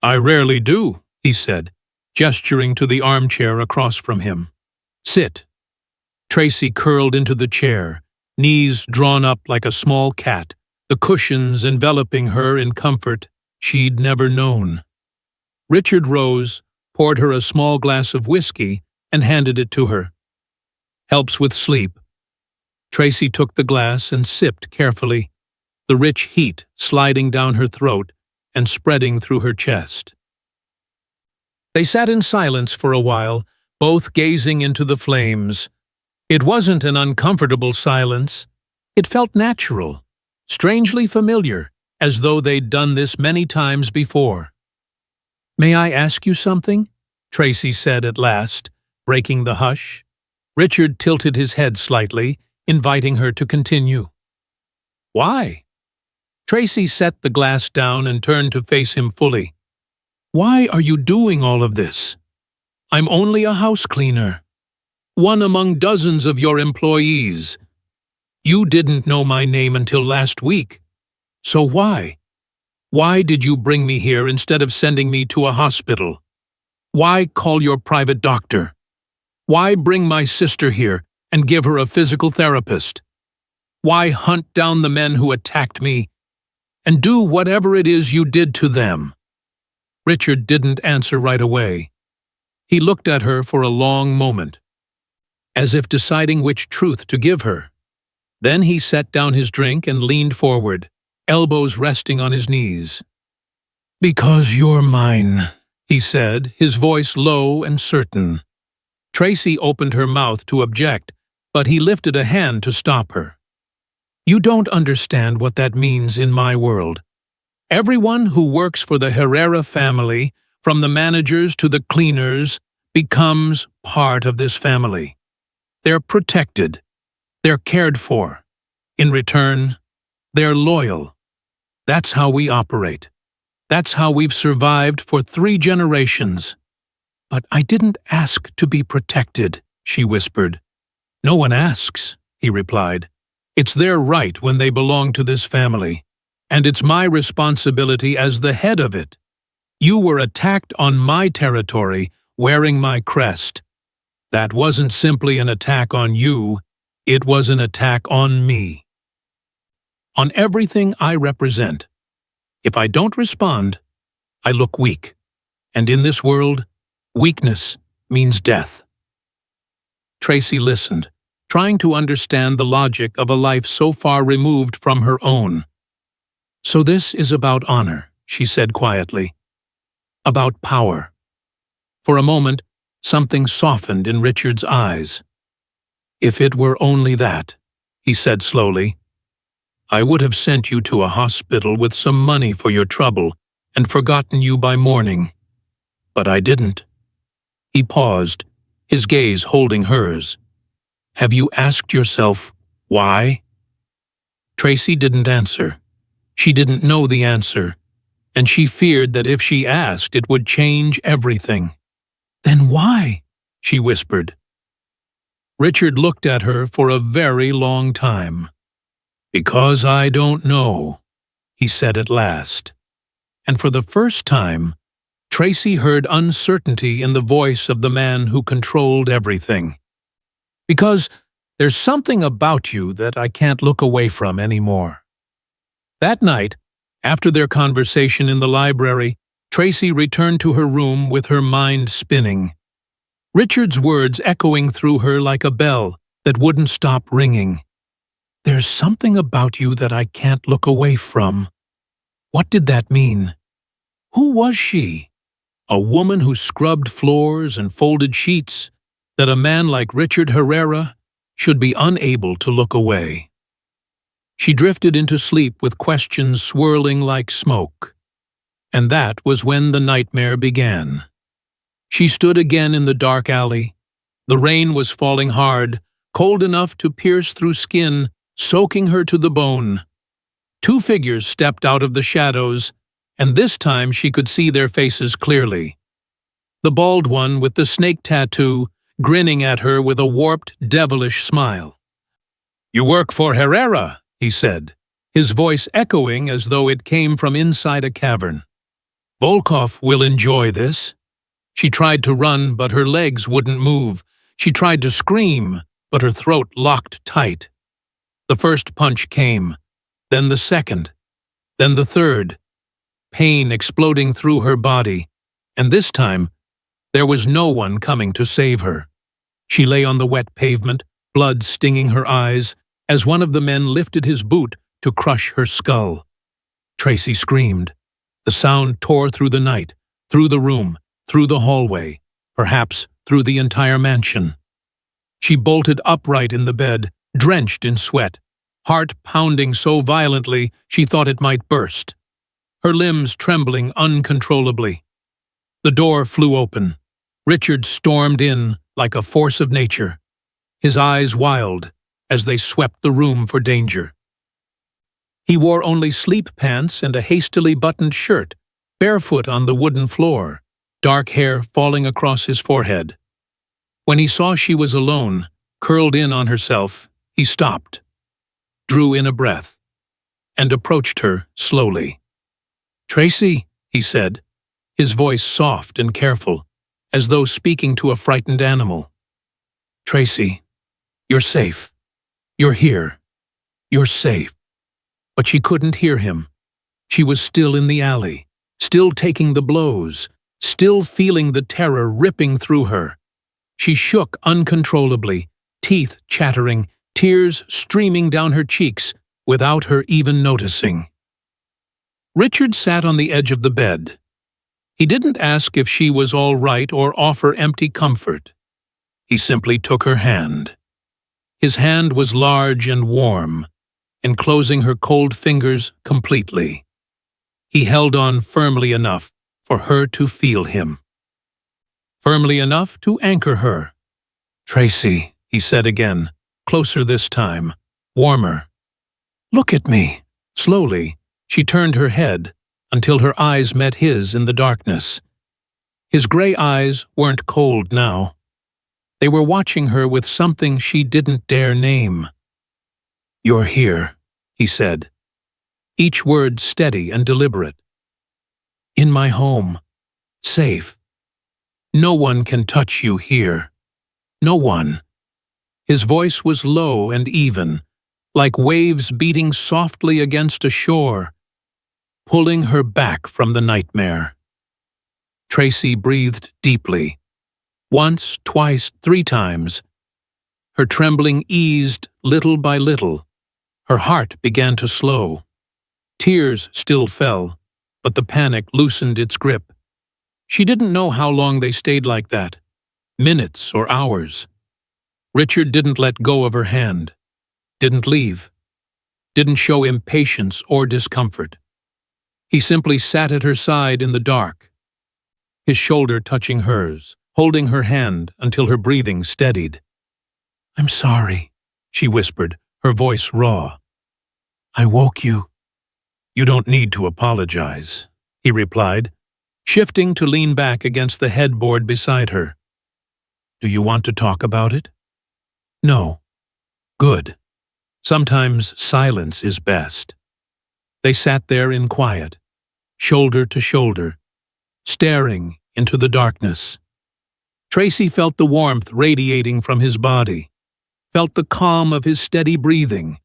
"I rarely do," he said, gesturing to the armchair across from him. "Sit." Tracy curled into the chair, knees drawn up like a small cat, the cushions enveloping her in comfort she'd never known. Richard rose, poured her a small glass of whiskey, and handed it to her. "Helps with sleep." Tracy took the glass and sipped carefully, the rich heat sliding down her throat and spreading through her chest. They sat in silence for a while, both gazing into the flames. It wasn't an uncomfortable silence. It felt natural, strangely familiar, as though they'd done this many times before. "May I ask you something?" Tracy said at last, breaking the hush. Richard tilted his head slightly, inviting her to continue. "Why?" Tracy set the glass down and turned to face him fully. "Why are you doing all of this? I'm only a house cleaner, one among dozens of your employees. You didn't know my name until last week. So why? Why did you bring me here instead of sending me to a hospital? Why call your private doctor? Why bring my sister here and give her a physical therapist? Why hunt down the men who attacked me and do whatever it is you did to them?" Richard didn't answer right away. He looked at her for a long moment, as if deciding which truth to give her. Then he set down his drink and leaned forward, elbows resting on his knees. Because you're mine, he said, his voice low and certain. Tracy opened her mouth to object, but he lifted a hand to stop her. You don't understand what that means in my world. Everyone who works for the Herrera family, from the managers to the cleaners, becomes part of this family. They're protected. They're cared for. In return, they're loyal. That's how we operate. That's how we've survived for 3 generations. But I didn't ask to be protected, she whispered. No one asks, he replied. It's their right when they belong to this family, and it's my responsibility as the head of it. You were attacked on my territory, wearing my crest. That wasn't simply an attack on you, it was an attack on me. On everything I represent. If I don't respond, I look weak. And in this world, weakness means death. Tracy listened, trying to understand the logic of a life so far removed from her own. So this is about honor, she said quietly. About power. For a moment, something softened in Richard's eyes. If it were only that, he said slowly, I would have sent you to a hospital with some money for your trouble and forgotten you by morning. But I didn't. He paused, his gaze holding hers. Have you asked yourself why? Tracy didn't answer. She didn't know the answer, and she feared that if she asked, it would change everything. Then why? She whispered. Richard looked at her for a very long time. Because I don't know, he said at last. And for the first time, Tracy heard uncertainty in the voice of the man who controlled everything. Because there's something about you that I can't look away from anymore. That night, after their conversation in the library, Tracy returned to her room with her mind spinning. Richard's words echoing through her like a bell that wouldn't stop ringing. There's something about you that I can't look away from. What did that mean? Who was she? A woman who scrubbed floors and folded sheets, that a man like Richard Herrera should be unable to look away. She drifted into sleep with questions swirling like smoke. And that was when the nightmare began. She stood again in the dark alley. The rain was falling hard, cold enough to pierce through skin, soaking her to the bone. 2 figures stepped out of the shadows, and this time she could see their faces clearly. The bald one with the snake tattoo, grinning at her with a warped, devilish smile. You work for Herrera, he said, his voice echoing as though it came from inside a cavern. Volkov will enjoy this. She tried to run, but her legs wouldn't move. She tried to scream, but her throat locked tight. The first punch came, then the second, then the third, pain exploding through her body, and this time, there was no one coming to save her. She lay on the wet pavement, blood stinging her eyes, as one of the men lifted his boot to crush her skull. Tracy screamed. The sound tore through the night, through the room, through the hallway, perhaps through the entire mansion. She bolted upright in the bed, drenched in sweat, heart pounding so violently she thought it might burst, her limbs trembling uncontrollably. The door flew open. Richard stormed in like a force of nature, his eyes wild as they swept the room for danger. He wore only sleep pants and a hastily buttoned shirt, barefoot on the wooden floor, dark hair falling across his forehead. When he saw she was alone, curled in on herself, he stopped, drew in a breath, and approached her slowly. "Tracy," he said, his voice soft and careful, as though speaking to a frightened animal. "Tracy, you're safe. You're here. You're safe." But she couldn't hear him. She was still in the alley, still taking the blows, still feeling the terror ripping through her. She shook uncontrollably, teeth chattering, tears streaming down her cheeks, without her even noticing. Richard sat on the edge of the bed. He didn't ask if she was all right or offer empty comfort. He simply took her hand. His hand was large and warm, enclosing her cold fingers completely. He held on firmly enough for her to feel him. Firmly enough to anchor her. "Tracy," he said again, closer this time, warmer. "Look at me." Slowly, she turned her head until her eyes met his in the darkness. His gray eyes weren't cold now. They were watching her with something she didn't dare name. "You're here," he said, each word steady and deliberate. "In my home, safe. No one can touch you here. No one." His voice was low and even, like waves beating softly against a shore, pulling her back from the nightmare. Tracy breathed deeply. Once, twice, 3 times. Her trembling eased little by little. Her heart began to slow. Tears still fell, but the panic loosened its grip. She didn't know how long they stayed like that, minutes or hours. Richard didn't let go of her hand, didn't leave, didn't show impatience or discomfort. He simply sat at her side in the dark, his shoulder touching hers, holding her hand until her breathing steadied. "I'm sorry," she whispered, her voice raw. "I woke you." "You don't need to apologize," he replied, shifting to lean back against the headboard beside her. "Do you want to talk about it?" "No." "Good. Sometimes silence is best." They sat there in quiet, shoulder to shoulder, staring into the darkness. Tracy felt the warmth radiating from his body, felt the calm of his steady breathing,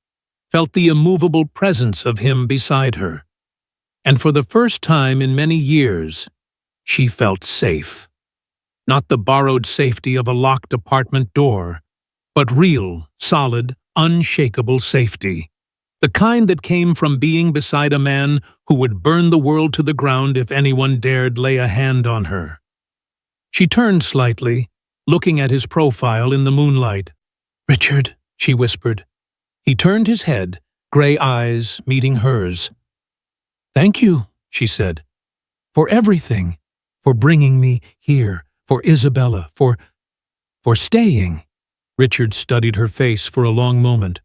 felt the immovable presence of him beside her. And for the first time in many years, she felt safe. Not the borrowed safety of a locked apartment door, but real, solid, unshakable safety. The kind that came from being beside a man who would burn the world to the ground if anyone dared lay a hand on her. She turned slightly, looking at his profile in the moonlight. "Richard," she whispered. He turned his head, gray eyes meeting hers. "Thank you," she said, "for everything, for bringing me here, for Isabella, for staying." Richard studied her face for a long moment.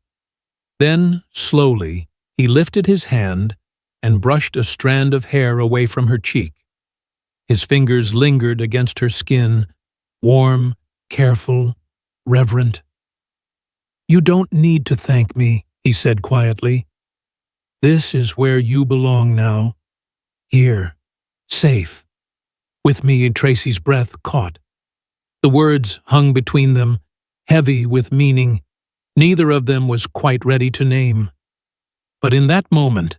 Then, slowly, he lifted his hand and brushed a strand of hair away from her cheek. His fingers lingered against her skin, warm, careful, reverent. "You don't need to thank me," he said quietly. "This is where you belong now. Here, safe." With me, Tracy's breath caught. The words hung between them, heavy with meaning. Neither of them was quite ready to name. But in that moment,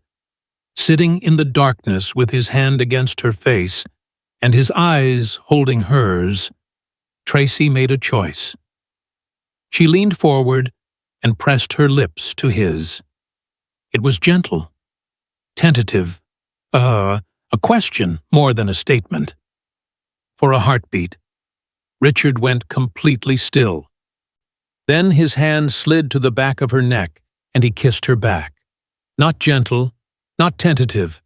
sitting in the darkness with his hand against her face and his eyes holding hers, Tracy made a choice. She leaned forward and pressed her lips to his. It was gentle, tentative, a question more than a statement. For a heartbeat, Richard went completely still. Then his hand slid to the back of her neck, and he kissed her back. Not gentle, not tentative,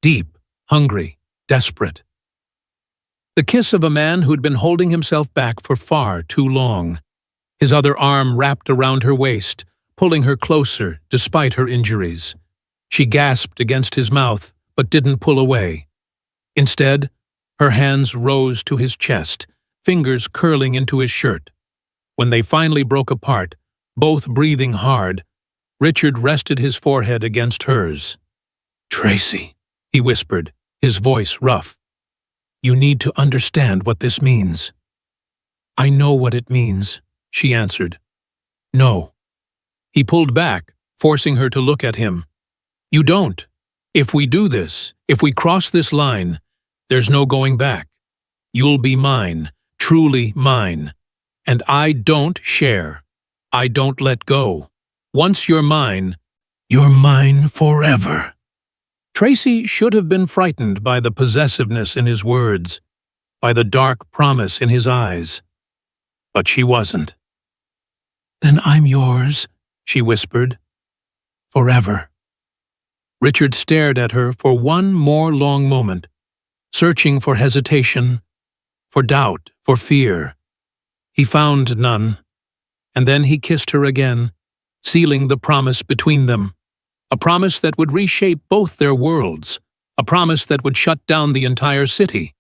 deep, hungry, desperate. The kiss of a man who'd been holding himself back for far too long. His other arm wrapped around her waist, pulling her closer despite her injuries. She gasped against his mouth, but didn't pull away. Instead, her hands rose to his chest, fingers curling into his shirt. When they finally broke apart, both breathing hard, Richard rested his forehead against hers. "Tracy," he whispered, his voice rough. "You need to understand what this means." "I know what it means," she answered. "No." He pulled back, forcing her to look at him. "You don't. If we do this, if we cross this line, there's no going back. You'll be mine, truly mine. And I don't share. I don't let go. Once you're mine forever." Tracy should have been frightened by the possessiveness in his words, by the dark promise in his eyes. But she wasn't. "Then I'm yours," she whispered. "Forever." Richard stared at her for one more long moment, searching for hesitation, for doubt, for fear. He found none, and then he kissed her again, sealing the promise between them. A promise that would reshape both their worlds, a promise that would shut down the entire city,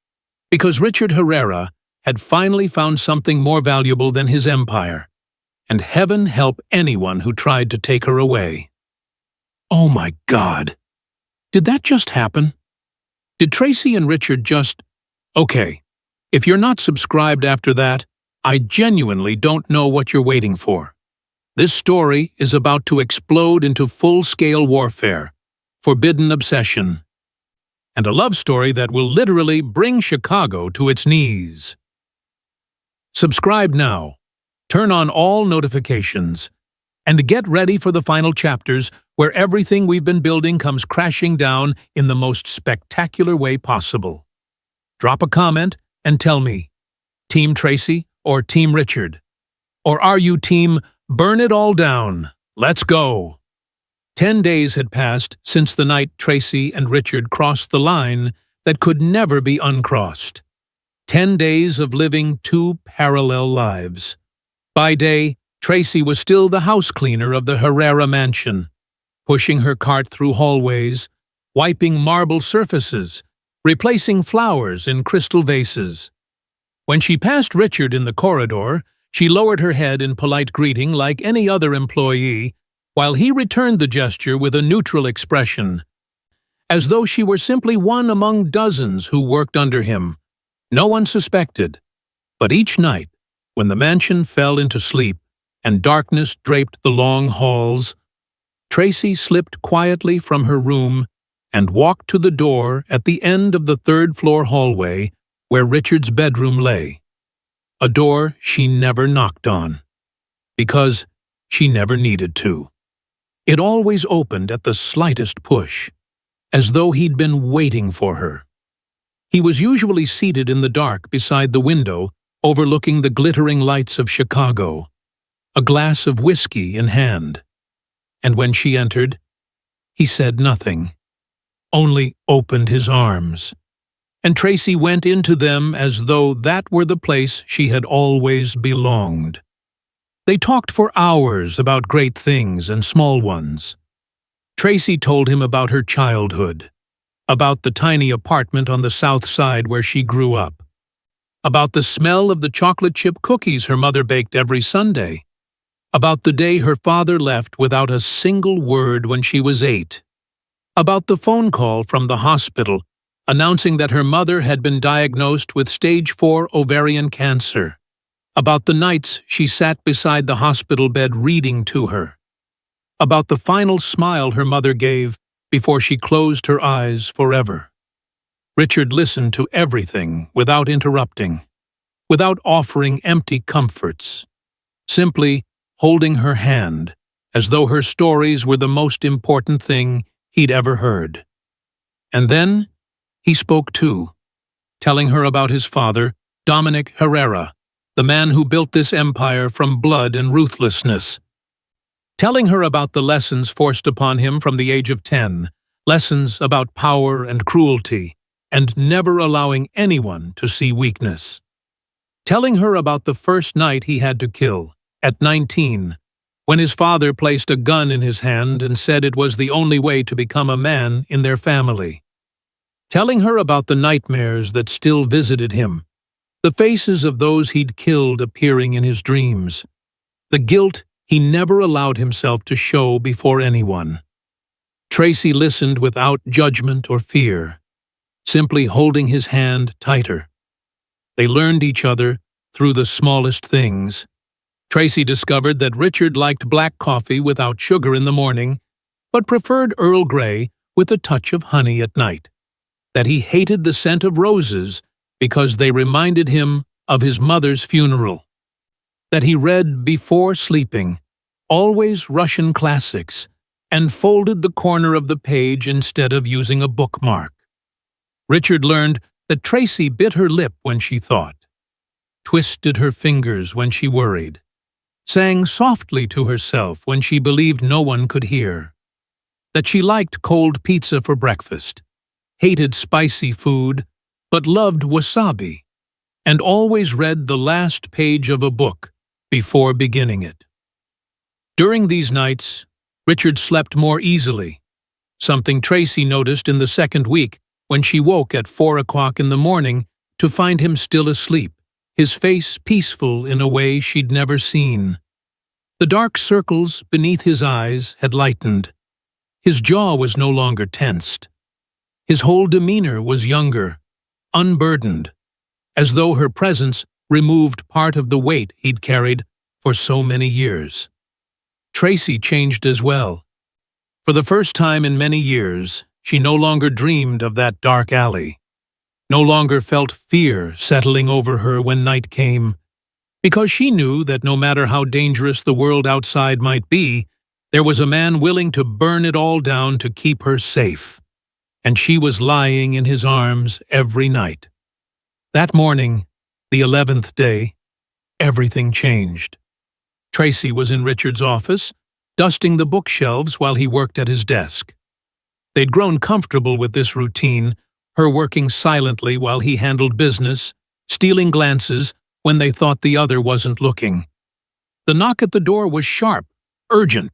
because Richard Herrera had finally found something more valuable than his empire, and heaven help anyone who tried to take her away. Oh my God! Did that just happen? Did Tracy and Richard just… Okay, if you're not subscribed after that, I genuinely don't know what you're waiting for. This story is about to explode into full-scale warfare, forbidden obsession, and a love story that will literally bring Chicago to its knees. Subscribe now, turn on all notifications, and get ready for the final chapters where everything we've been building comes crashing down in the most spectacular way possible. Drop a comment and tell me, Team Tracy or Team Richard? Or are you Team Burn It All Down? Let's go! 10 days had passed since the night Tracy and Richard crossed the line that could never be uncrossed. 10 days of living two parallel lives. By day, Tracy was still the house cleaner of the Herrera mansion, pushing her cart through hallways, wiping marble surfaces, replacing flowers in crystal vases. When she passed Richard in the corridor, she lowered her head in polite greeting like any other employee, while he returned the gesture with a neutral expression, as though she were simply one among dozens who worked under him. No one suspected. But each night, when the mansion fell into sleep and darkness draped the long halls, Tracy slipped quietly from her room and walked to the door at the end of the third-floor hallway where Richard's bedroom lay. A door she never knocked on, because she never needed to. It always opened at the slightest push, as though he'd been waiting for her. He was usually seated in the dark beside the window, overlooking the glittering lights of Chicago, a glass of whiskey in hand. And when she entered, he said nothing, only opened his arms. And Tracy went into them as though that were the place she had always belonged. They talked for hours about great things and small ones. Tracy told him about her childhood, about the tiny apartment on the south side where she grew up, about the smell of the chocolate chip cookies her mother baked every Sunday, about the day her father left without a single word when she was 8, about the phone call from the hospital announcing that her mother had been diagnosed with stage 4 ovarian cancer, about the nights she sat beside the hospital bed reading to her, about the final smile her mother gave before she closed her eyes forever. Richard listened to everything without interrupting, without offering empty comforts, simply holding her hand as though her stories were the most important thing he'd ever heard. And then he spoke too, telling her about his father, Dominic Herrera, the man who built this empire from blood and ruthlessness. Telling her about the lessons forced upon him from the age of 10, lessons about power and cruelty, and never allowing anyone to see weakness. Telling her about the first night he had to kill, at 19, when his father placed a gun in his hand and said it was the only way to become a man in their family. Telling her about the nightmares that still visited him, the faces of those he'd killed appearing in his dreams, the guilt he never allowed himself to show before anyone. Tracy listened without judgment or fear, simply holding his hand tighter. They learned each other through the smallest things. Tracy discovered that Richard liked black coffee without sugar in the morning, but preferred Earl Grey with a touch of honey at night. That he hated the scent of roses because they reminded him of his mother's funeral. That he read before sleeping, always Russian classics, and folded the corner of the page instead of using a bookmark. Richard learned that Tracy bit her lip when she thought, twisted her fingers when she worried, sang softly to herself when she believed no one could hear, that she liked cold pizza for breakfast, hated spicy food, but loved wasabi, and always read the last page of a book before beginning it. During these nights, Richard slept more easily, something Tracy noticed in the second week when she woke at 4 o'clock in the morning to find him still asleep, his face peaceful in a way she'd never seen. The dark circles beneath his eyes had lightened. His jaw was no longer tensed. His whole demeanor was younger, unburdened, as though her presence removed part of the weight he'd carried for so many years. Tracy changed as well. For the first time in many years, she no longer dreamed of that dark alley, no longer felt fear settling over her when night came, because she knew that no matter how dangerous the world outside might be, there was a man willing to burn it all down to keep her safe, and she was lying in his arms every night. That morning, the 11th day, everything changed. Tracy was in Richard's office, dusting the bookshelves while he worked at his desk. They'd grown comfortable with this routine, her working silently while he handled business, stealing glances when they thought the other wasn't looking. The knock at the door was sharp, urgent.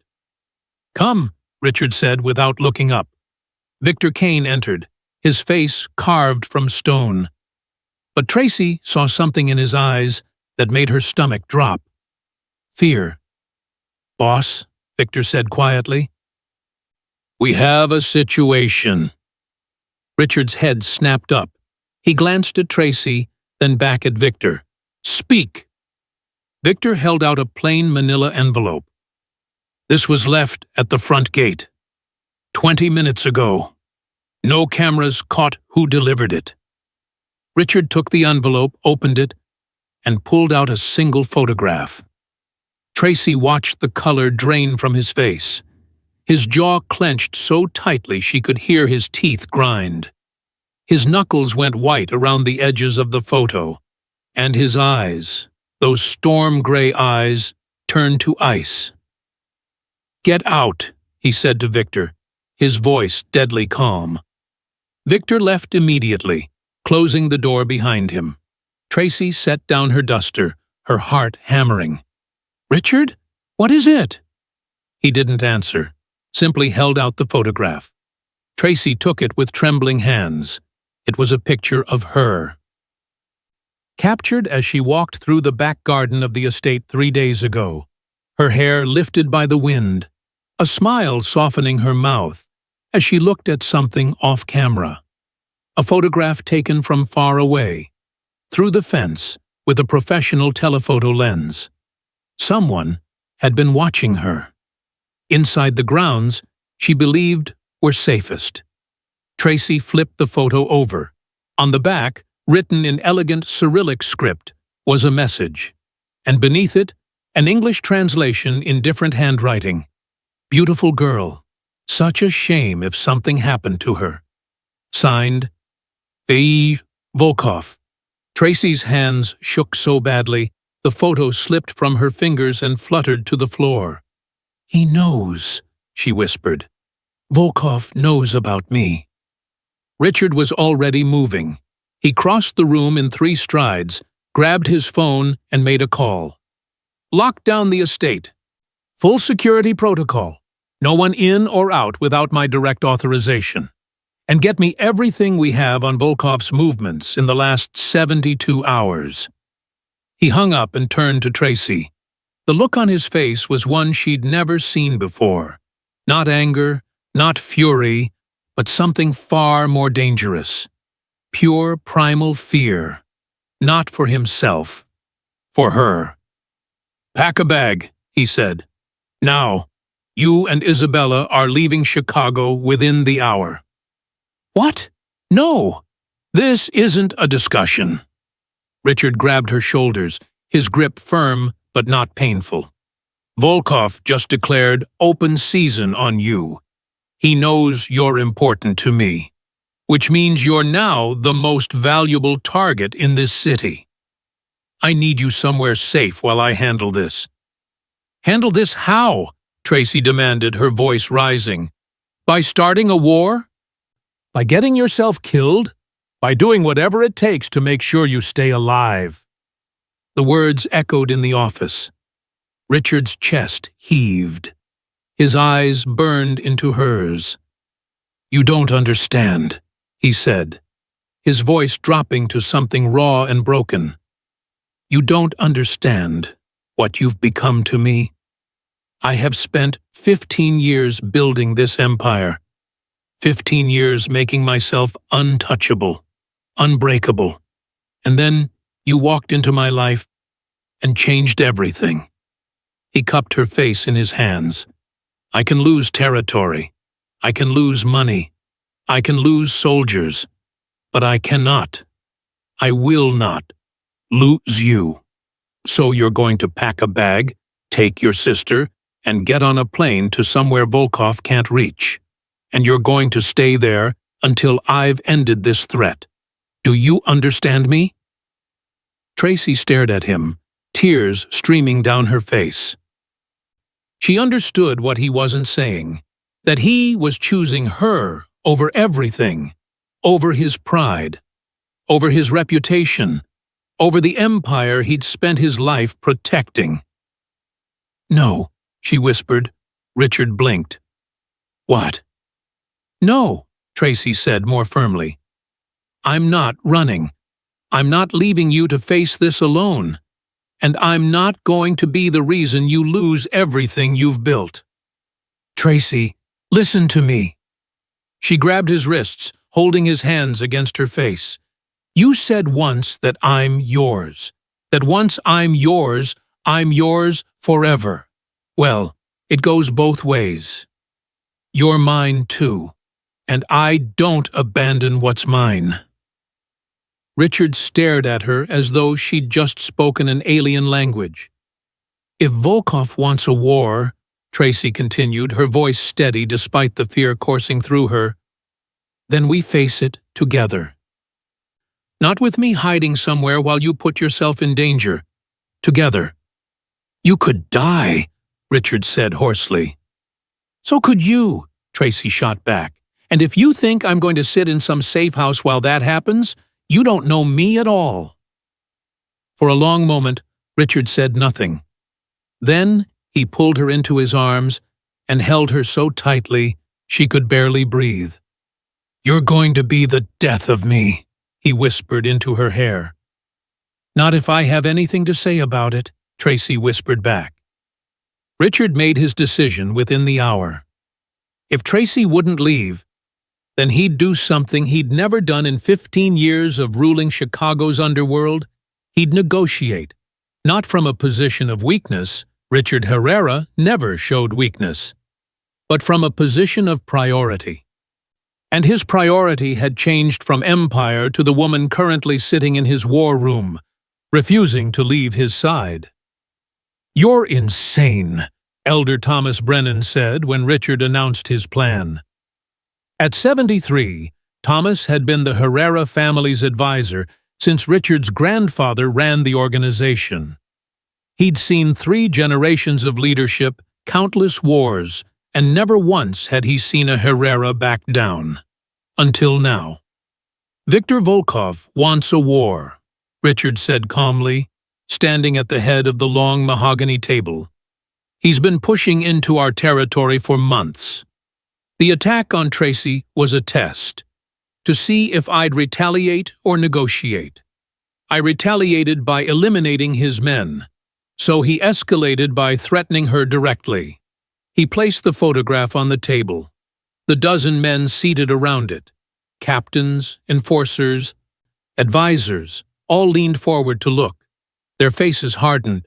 "Come," Richard said without looking up. Victor Kane entered, his face carved from stone. But Tracy saw something in his eyes that made her stomach drop. Fear. "Boss," Victor said quietly. "We have a situation." Richard's head snapped up. He glanced at Tracy, then back at Victor. "Speak." Victor held out a plain manila envelope. "This was left at the front gate 20 minutes ago. No cameras caught who delivered it." Richard took the envelope, opened it, and pulled out a single photograph. Tracy watched the color drain from his face. His jaw clenched so tightly she could hear his teeth grind. His knuckles went white around the edges of the photo, and his eyes, those storm-gray eyes, turned to ice. "Get out," he said to Victor, his voice deadly calm. Victor left immediately, closing the door behind him. Tracy set down her duster, her heart hammering. "Richard? What is it?" He didn't answer, simply held out the photograph. Tracy took it with trembling hands. It was a picture of her. Captured as she walked through the back garden of the estate 3 days ago, her hair lifted by the wind, a smile softening her mouth as she looked at something off camera. A photograph taken from far away, through the fence with a professional telephoto lens. Someone had been watching her. Inside the grounds she believed were safest. Tracy flipped the photo over. On the back, written in elegant Cyrillic script, was a message, and beneath it, an English translation in different handwriting. "Beautiful girl. Such a shame if something happened to her." Signed, V. Volkov. Tracy's hands shook so badly, the photo slipped from her fingers and fluttered to the floor. "He knows," she whispered. "Volkov knows about me." Richard was already moving. He crossed the room in 3 strides, grabbed his phone, and made a call. "Lock down the estate. Full security protocol. No one in or out without my direct authorization. And get me everything we have on Volkov's movements in the last 72 hours. He hung up and turned to Tracy. The look on his face was one she'd never seen before. Not anger, not fury, but something far more dangerous. Pure primal fear. Not for himself. For her. "Pack a bag," he said. "Now, you and Isabella are leaving Chicago within the hour." "What? No! This isn't a discussion." Richard grabbed her shoulders, his grip firm but not painful. Volkov just declared open season on you. He knows you're important to me, which means you're now the most valuable target in this city. I need you somewhere safe while I handle this." "Handle this how?" Tracy demanded, her voice rising. "By starting a war? By getting yourself killed? By doing whatever it takes to make sure you stay alive?" The words echoed in the office. Richard's chest heaved. His eyes burned into hers. "You don't understand," he said, his voice dropping to something raw and broken. "You don't understand what you've become to me. I have spent 15 years building this empire, 15 years making myself untouchable, unbreakable, and then you walked into my life and changed everything." He cupped her face in his hands. "I can lose territory, I can lose money, I can lose soldiers, but I cannot, I will not, lose you. So you're going to pack a bag, take your sister, and get on a plane to somewhere Volkov can't reach. And you're going to stay there until I've ended this threat. Do you understand me?" Tracy stared at him, tears streaming down her face. She understood what he wasn't saying, that he was choosing her over everything, over his pride, over his reputation, over the empire he'd spent his life protecting. "No," she whispered. Richard blinked. "What?" "No," Tracy said more firmly. "I'm not running. I'm not leaving you to face this alone. And I'm not going to be the reason you lose everything you've built." "Tracy, listen to me." She grabbed his wrists, holding his hands against her face. "You said once that I'm yours. That once I'm yours forever. Well, it goes both ways. You're mine too, and I don't abandon what's mine." Richard stared at her as though she'd just spoken an alien language. "If Volkov wants a war," Tracy continued, her voice steady despite the fear coursing through her, "then we face it together. Not with me hiding somewhere while you put yourself in danger. Together." "You could die," Richard said hoarsely. "So could you," Tracy shot back. "And if you think I'm going to sit in some safe house while that happens, you don't know me at all." For a long moment, Richard said nothing. Then he pulled her into his arms and held her so tightly she could barely breathe. "You're going to be the death of me," he whispered into her hair. "Not if I have anything to say about it," Tracy whispered back. Richard made his decision within the hour. If Tracy wouldn't leave, then he'd do something he'd never done in 15 years of ruling Chicago's underworld. He'd negotiate, not from a position of weakness. Richard Herrera never showed weakness, but from a position of priority. And his priority had changed from empire to the woman currently sitting in his war room, refusing to leave his side. "You're insane," Elder Thomas Brennan said when Richard announced his plan. At 73, Thomas had been the Herrera family's advisor since Richard's grandfather ran the organization. He'd seen 3 generations of leadership, countless wars, and never once had he seen a Herrera back down. Until now. "Viktor Volkov wants a war," Richard said calmly, standing at the head of the long mahogany table. "He's been pushing into our territory for months. The attack on Tracy was a test, to see if I'd retaliate or negotiate. I retaliated by eliminating his men, so he escalated by threatening her directly. He placed the photograph on the table, the dozen men seated around it. Captains, enforcers, advisors, all leaned forward to look. Their faces hardened.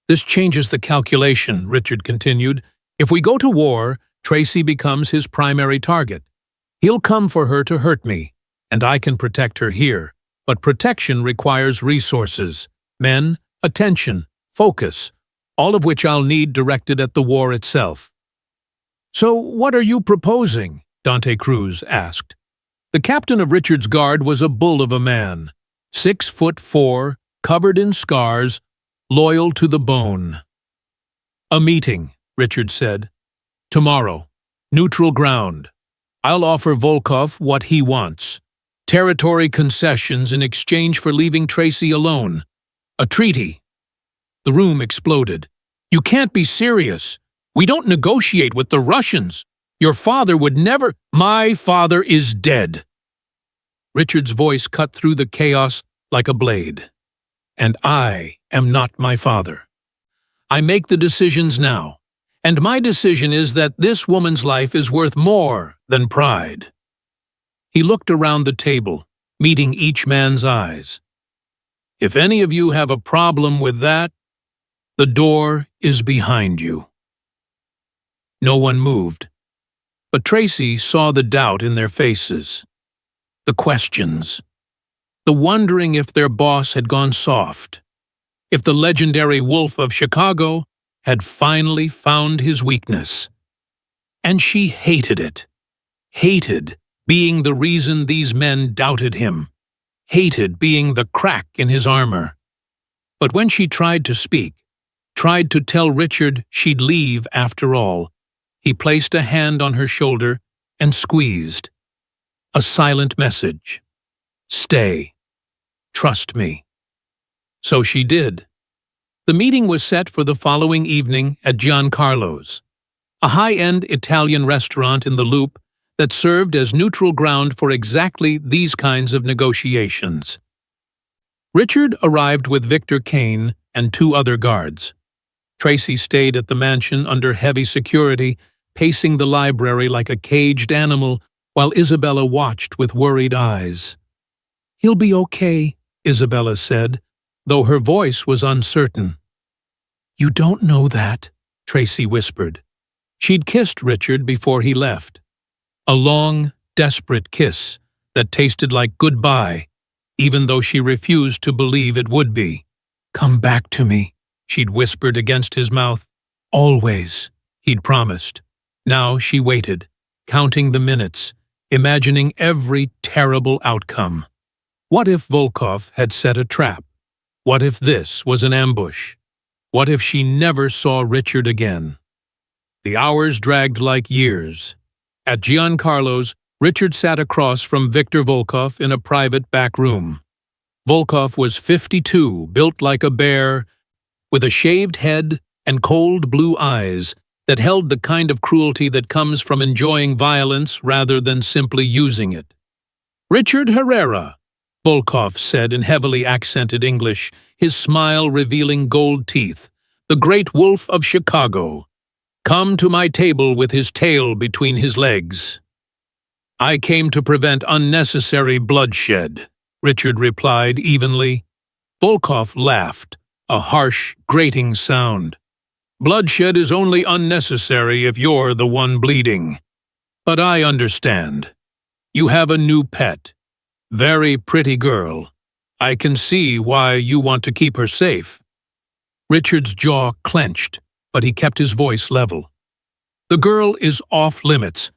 This changes the calculation," Richard continued. "If we go to war, Tracy becomes his primary target. He'll come for her to hurt me, and I can protect her here. But protection requires resources, men, attention, focus, all of which I'll need directed at the war itself. So what are you proposing? Dante Cruz asked. The captain of Richard's guard was a bull of a man, 6'4", covered in scars, loyal to the bone. A meeting, Richard said. Tomorrow. Neutral ground. I'll offer Volkov what he wants. Territory concessions in exchange for leaving Tracy alone. A treaty. The room exploded. You can't be serious. We don't negotiate with the Russians. Your father would never— My father is dead. Richard's voice cut through the chaos like a blade. And I am not my father. I make the decisions now. And my decision is that this woman's life is worth more than pride. He looked around the table, meeting each man's eyes. If any of you have a problem with that, the door is behind you. No one moved, but Tracy saw the doubt in their faces, the questions, the wondering if their boss had gone soft, if the legendary Wolf of Chicago had finally found his weakness. And she hated it, hated being the reason these men doubted him, hated being the crack in his armor. But when she tried to speak, tried to tell Richard she'd leave after all, he placed a hand on her shoulder and squeezed. A silent message. Stay. Trust me. So she did. The meeting was set for the following evening at Giancarlo's, a high-end Italian restaurant in the Loop that served as neutral ground for exactly these kinds of negotiations. Richard arrived with Victor Kane and 2 other guards. Tracy stayed at the mansion under heavy security, pacing the library like a caged animal, while Isabella watched with worried eyes. He'll be okay, Isabella said, though her voice was uncertain. You don't know that, Tracy whispered. She'd kissed Richard before he left. A long, desperate kiss that tasted like goodbye, even though she refused to believe it would be. Come back to me, she'd whispered against his mouth. Always, he'd promised. Now she waited, counting the minutes, imagining every terrible outcome. What if Volkov had set a trap? What if this was an ambush? What if she never saw Richard again? The hours dragged like years. At Giancarlo's, Richard sat across from Viktor Volkov in a private back room. Volkov was 52, built like a bear, with a shaved head and cold blue eyes that held the kind of cruelty that comes from enjoying violence rather than simply using it. Richard Herrera, Volkov said in heavily accented English, his smile revealing gold teeth, the great Wolf of Chicago. Come to my table with his tail between his legs. I came to prevent unnecessary bloodshed, Richard replied evenly. Volkov laughed, a harsh, grating sound. Bloodshed is only unnecessary if you're the one bleeding. But I understand. You have a new pet. Very pretty girl. I can see why you want to keep her safe. Richard's jaw clenched, but he kept his voice level. The girl is off limits.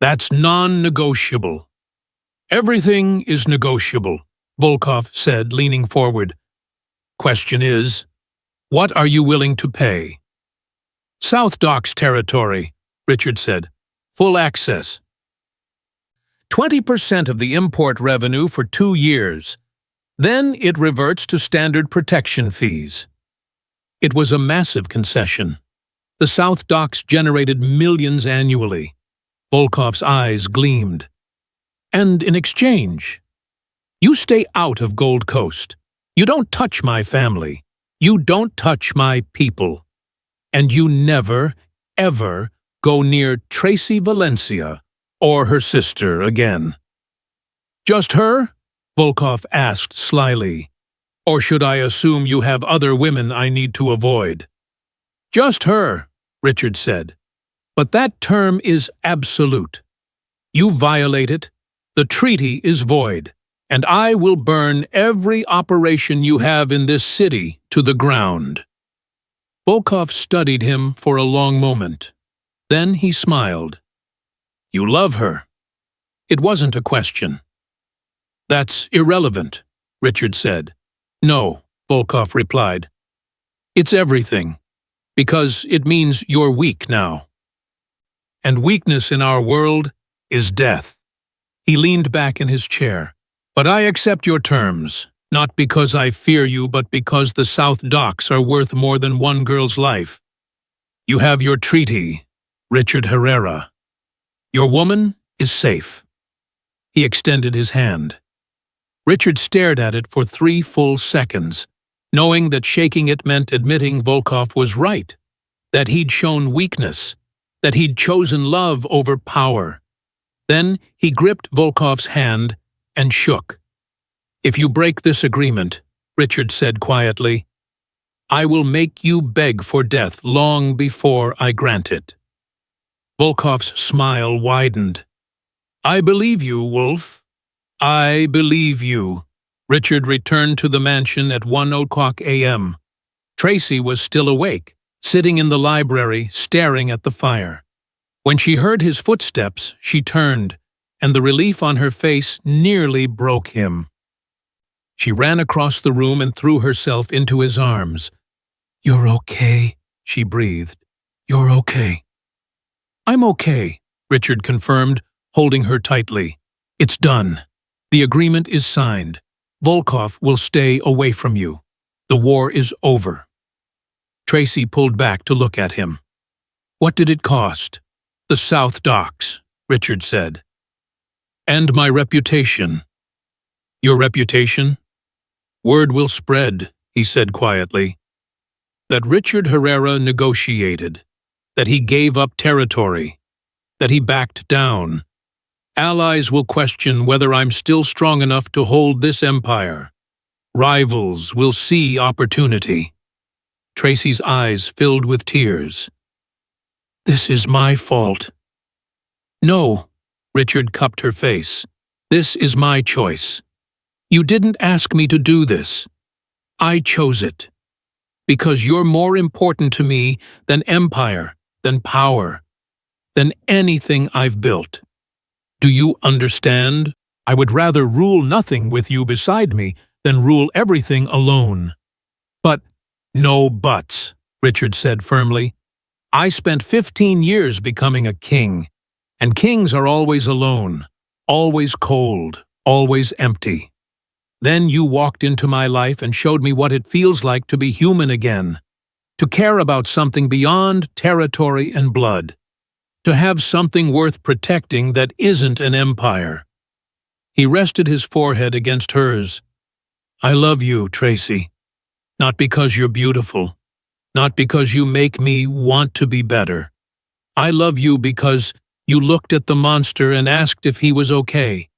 That's non-negotiable. Everything is negotiable, Volkov said, leaning forward. Question is, what are you willing to pay? South Docks territory, Richard said. Full access. 20% of the import revenue for 2 years. Then it reverts to standard protection fees. It was a massive concession. The South Docks generated millions annually. Volkov's eyes gleamed. And in exchange, you stay out of Gold Coast. You don't touch my family. You don't touch my people. And you never, ever go near Tracy Valencia or her sister again. Just her? Volkov asked slyly. Or should I assume you have other women I need to avoid? Just her, Richard said. But that term is absolute. You violate it, the treaty is void, and I will burn every operation you have in this city to the ground. Volkov studied him for a long moment. Then he smiled. "You love her." It wasn't a question. "That's irrelevant," Richard said. "No," Volkov replied. "It's everything, because it means you're weak now. And weakness in our world is death." He leaned back in his chair. "But I accept your terms, not because I fear you, but because the South Docks are worth more than one girl's life. You have your treaty, Richard Herrera. Your woman is safe." He extended his hand. Richard stared at it for 3 full seconds, knowing that shaking it meant admitting Volkov was right, that he'd shown weakness, that he'd chosen love over power. Then he gripped Volkov's hand and shook. "If you break this agreement," Richard said quietly, "I will make you beg for death long before I grant it." Volkov's smile widened. "I believe you, Wolf. I believe you." Richard returned to the mansion at 1:00 a.m. Tracy was still awake, sitting in the library, staring at the fire. When she heard his footsteps, she turned, and the relief on her face nearly broke him. She ran across the room and threw herself into his arms. "You're okay," she breathed. "You're okay." "I'm okay," Richard confirmed, holding her tightly. "It's done. The agreement is signed. Volkov will stay away from you. The war is over." Tracy pulled back to look at him. "What did it cost?" "The South Docks," Richard said. "And my reputation." "Your reputation?" "Word will spread," he said quietly. "That Richard Herrera negotiated, that he gave up territory, that he backed down. Allies will question whether I'm still strong enough to hold this empire. Rivals will see opportunity." Tracy's eyes filled with tears. "This is my fault." "No," Richard cupped her face. "This is my choice. You didn't ask me to do this. I chose it. Because you're more important to me than empire, than power, than anything I've built. Do you understand? I would rather rule nothing with you beside me than rule everything alone." "But—" "No buts," Richard said firmly. "I spent 15 years becoming a king, and kings are always alone, always cold, always empty. Then you walked into my life and showed me what it feels like to be human again, to care about something beyond territory and blood, to have something worth protecting that isn't an empire." He rested his forehead against hers. "I love you, Tracy. Not because you're beautiful, not because you make me want to be better. I love you because you looked at the monster and asked if he was okay,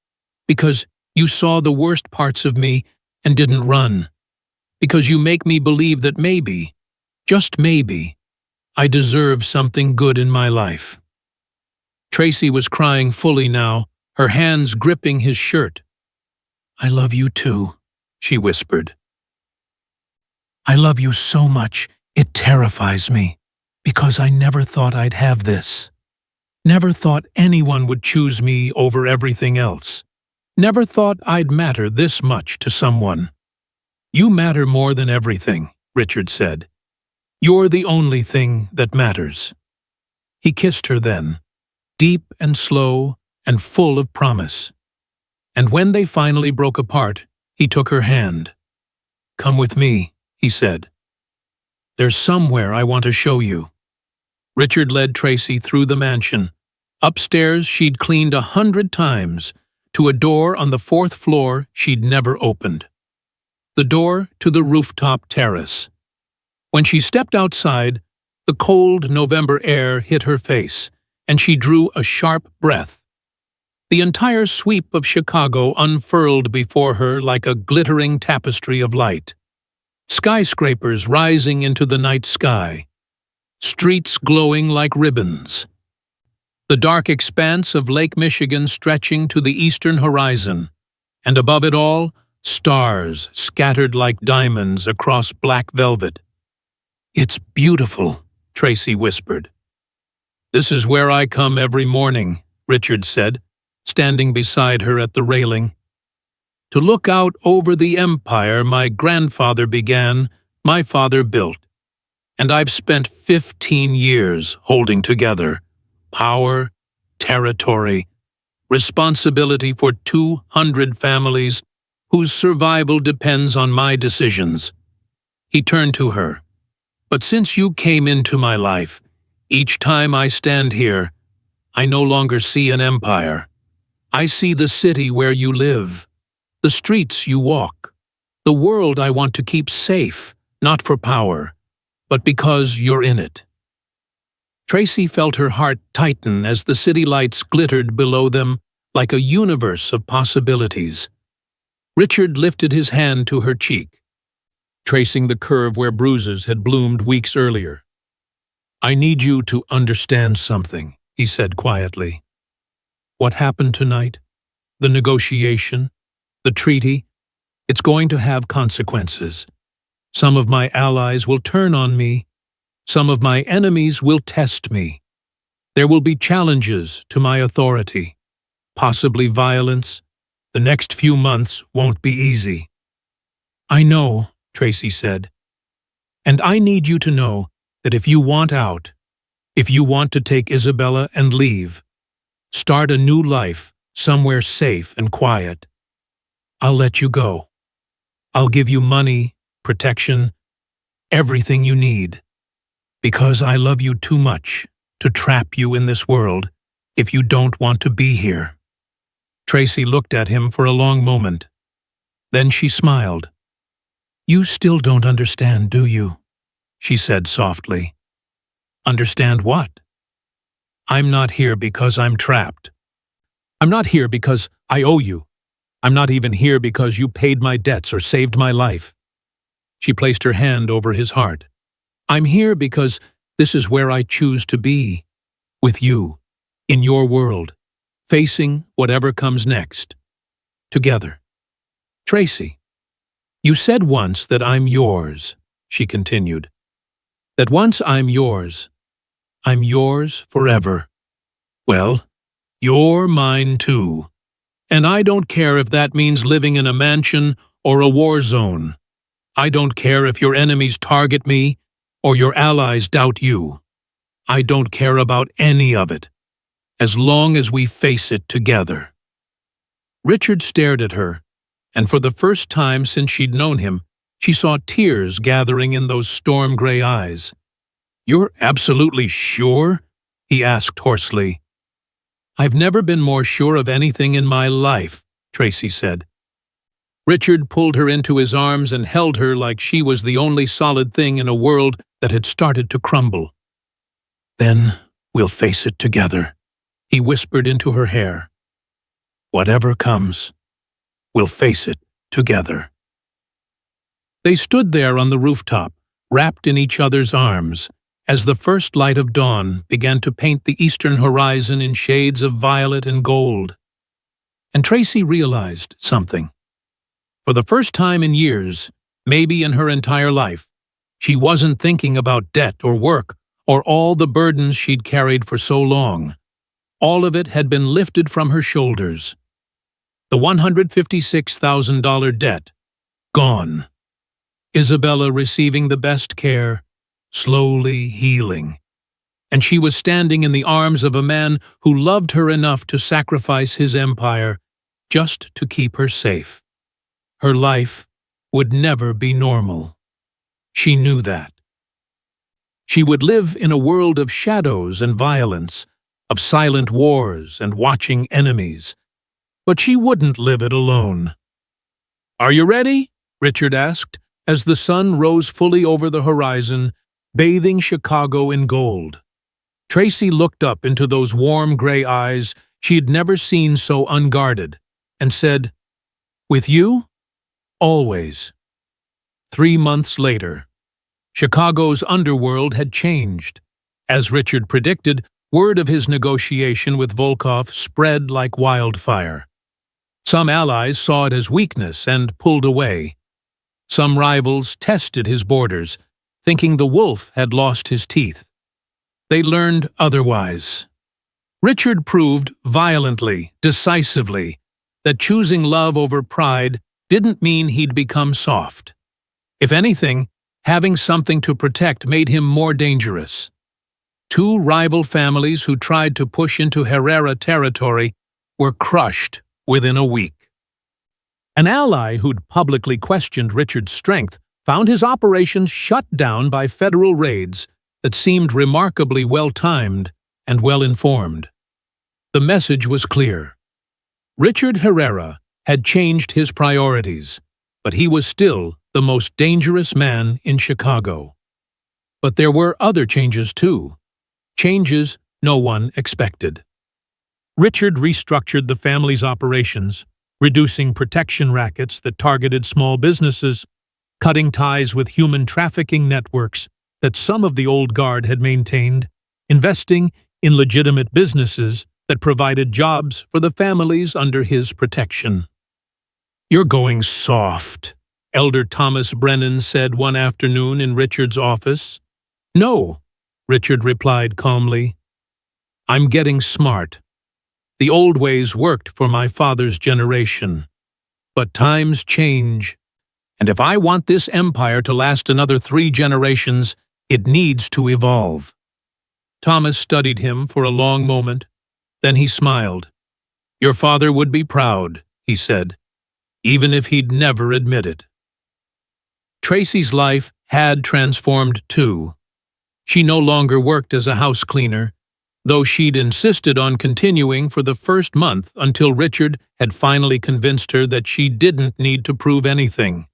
because you saw the worst parts of me and didn't run, because you make me believe that maybe, just maybe, I deserve something good in my life." Tracy was crying fully now, her hands gripping his shirt. "I love you too," she whispered. "I love you so much, it terrifies me, because I never thought I'd have this. Never thought anyone would choose me over everything else. Never thought I'd matter this much to someone." "You matter more than everything," Richard said. "You're the only thing that matters." He kissed her then, deep and slow and full of promise. And when they finally broke apart, he took her hand. "Come with me," he said. "There's somewhere I want to show you." Richard led Tracy through the mansion. Upstairs she'd cleaned 100 times, to a door on the 4th floor she'd never opened. The door to the rooftop terrace. When she stepped outside, the cold November air hit her face, and she drew a sharp breath. The entire sweep of Chicago unfurled before her like a glittering tapestry of light. Skyscrapers rising into the night sky. Streets glowing like ribbons. The dark expanse of Lake Michigan stretching to the eastern horizon, and above it all, stars scattered like diamonds across black velvet. "It's beautiful," Tracy whispered. "This is where I come every morning," Richard said, standing beside her at the railing. "To look out over the empire my grandfather began, my father built. And I've spent 15 years holding together power, territory, responsibility for 200 families whose survival depends on my decisions." He turned to her. "But since you came into my life, each time I stand here, I no longer see an empire. I see the city where you live, the streets you walk, the world I want to keep safe, not for power, but because you're in it." Tracy felt her heart tighten as the city lights glittered below them like a universe of possibilities. Richard lifted his hand to her cheek, tracing the curve where bruises had bloomed weeks earlier. "I need you to understand something," he said quietly. "What happened tonight? The negotiation? The treaty? It's going to have consequences. Some of my allies will turn on me. Some of my enemies will test me. There will be challenges to my authority, possibly violence. The next few months won't be easy." "I know," Tracy said. "And I need you to know that if you want out, if you want to take Isabella and leave, start a new life somewhere safe and quiet, I'll let you go. I'll give you money, protection, everything you need, because I love you too much to trap you in this world if you don't want to be here." Tracy looked at him for a long moment. Then she smiled. "You still don't understand, do you?" she said softly. "Understand what?" "I'm not here because I'm trapped. I'm not here because I owe you. I'm not even here because you paid my debts or saved my life." She placed her hand over his heart. "I'm here because this is where I choose to be, with you, in your world, facing whatever comes next, together." "Tracy, you said once that I'm yours," she continued. "That once I'm yours forever. Well, you're mine too. And I don't care if that means living in a mansion or a war zone. I don't care if your enemies target me or your allies doubt you. I don't care about any of it, as long as we face it together." Richard stared at her, and for the first time since she'd known him, she saw tears gathering in those storm-gray eyes. "You're absolutely sure?" he asked hoarsely. "I've never been more sure of anything in my life," Tracy said. Richard pulled her into his arms and held her like she was the only solid thing in a world that had started to crumble. "Then we'll face it together," he whispered into her hair. "Whatever comes, we'll face it together." They stood there on the rooftop, wrapped in each other's arms, as the first light of dawn began to paint the eastern horizon in shades of violet and gold. And Tracy realized something. For the first time in years, maybe in her entire life, she wasn't thinking about debt or work or all the burdens she'd carried for so long. All of it had been lifted from her shoulders. The $156,000 debt, gone. Isabella receiving the best care, slowly healing. And she was standing in the arms of a man who loved her enough to sacrifice his empire just to keep her safe. Her life would never be normal. She knew that. She would live in a world of shadows and violence, of silent wars and watching enemies. But she wouldn't live it alone. "Are you ready?" Richard asked, as the sun rose fully over the horizon, bathing Chicago in gold. Tracy looked up into those warm gray eyes she had never seen so unguarded, and said, "With you? Always." 3 months later, Chicago's underworld had changed. As Richard predicted, word of his negotiation with Volkov spread like wildfire. Some allies saw it as weakness and pulled away. Some rivals tested his borders, thinking the wolf had lost his teeth. They learned otherwise. Richard proved violently, decisively, that choosing love over pride didn't mean he'd become soft. If anything, having something to protect made him more dangerous. Two rival families who tried to push into Herrera territory were crushed within a week. An ally who'd publicly questioned Richard's strength found his operations shut down by federal raids that seemed remarkably well-timed and well-informed. The message was clear. Richard Herrera had changed his priorities, but he was still the most dangerous man in Chicago. But there were other changes too. Changes no one expected. Richard restructured the family's operations, reducing protection rackets that targeted small businesses, cutting ties with human trafficking networks that some of the old guard had maintained, investing in legitimate businesses that provided jobs for the families under his protection. "You're going soft," Elder Thomas Brennan said one afternoon in Richard's office. "No," Richard replied calmly. "I'm getting smart. The old ways worked for my father's generation. But times change, and if I want this empire to last another 3 generations, it needs to evolve." Thomas studied him for a long moment. Then he smiled. "Your father would be proud," he said, "even if he'd never admit it." Tracy's life had transformed too. She no longer worked as a house cleaner, though she'd insisted on continuing for the first month until Richard had finally convinced her that she didn't need to prove anything.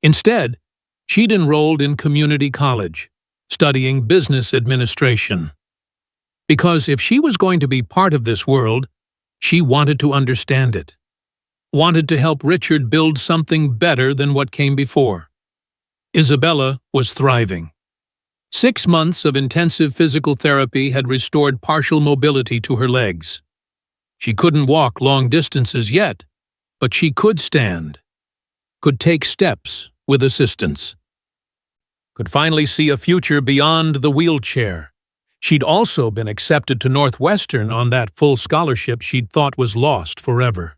Instead, she'd enrolled in community college, studying business administration. Because if she was going to be part of this world, she wanted to understand it, wanted to help Richard build something better than what came before. Isabella was thriving. 6 months of intensive physical therapy had restored partial mobility to her legs. She couldn't walk long distances yet, but she could stand, could take steps with assistance, could finally see a future beyond the wheelchair. She'd also been accepted to Northwestern on that full scholarship she'd thought was lost forever.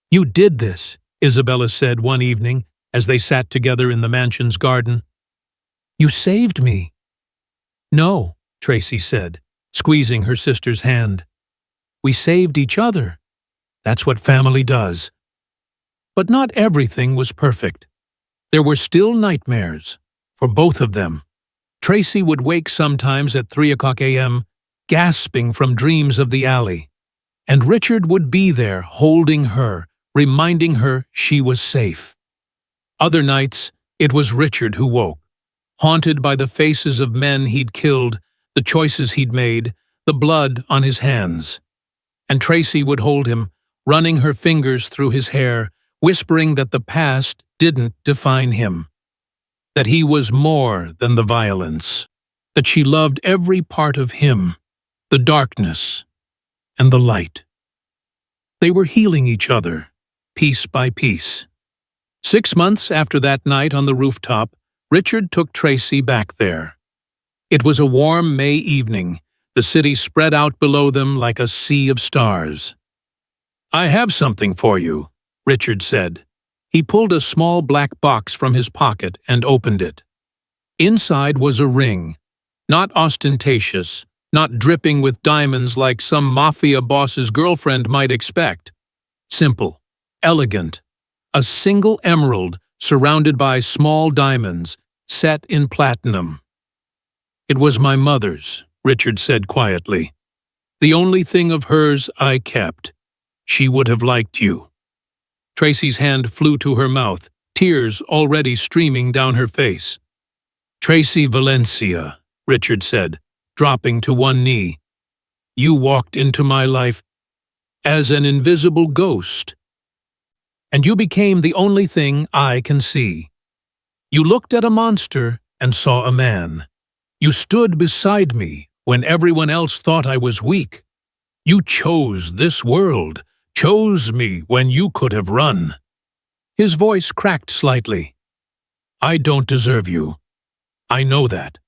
"You did this," Isabella said one evening as they sat together in the mansion's garden. "You saved me." "No," Tracy said, squeezing her sister's hand. "We saved each other. That's what family does." But not everything was perfect. There were still nightmares, for both of them. Tracy would wake sometimes at 3 a.m., gasping from dreams of the alley, and Richard would be there holding her, reminding her she was safe. Other nights, it was Richard who woke, haunted by the faces of men he'd killed, the choices he'd made, the blood on his hands. And Tracy would hold him, running her fingers through his hair, whispering that the past didn't define him, that he was more than the violence, that she loved every part of him, the darkness and the light. They were healing each other, piece by piece. 6 months after that night on the rooftop, Richard took Tracy back there. It was a warm May evening, the city spread out below them like a sea of stars. "I have something for you," Richard said. He pulled a small black box from his pocket and opened it. Inside was a ring, not ostentatious, not dripping with diamonds like some Mafia boss's girlfriend might expect. Simple, elegant, a single emerald surrounded by small diamonds, set in platinum. "It was my mother's," Richard said quietly. "The only thing of hers I kept. She would have liked you." Tracy's hand flew to her mouth, tears already streaming down her face. "Tracy Valencia," Richard said, dropping to one knee. "You walked into my life as an invisible ghost, and you became the only thing I can see. You looked at a monster and saw a man. You stood beside me when everyone else thought I was weak. You chose this world, chose me when you could have run." His voice cracked slightly. "I don't deserve you. I know that.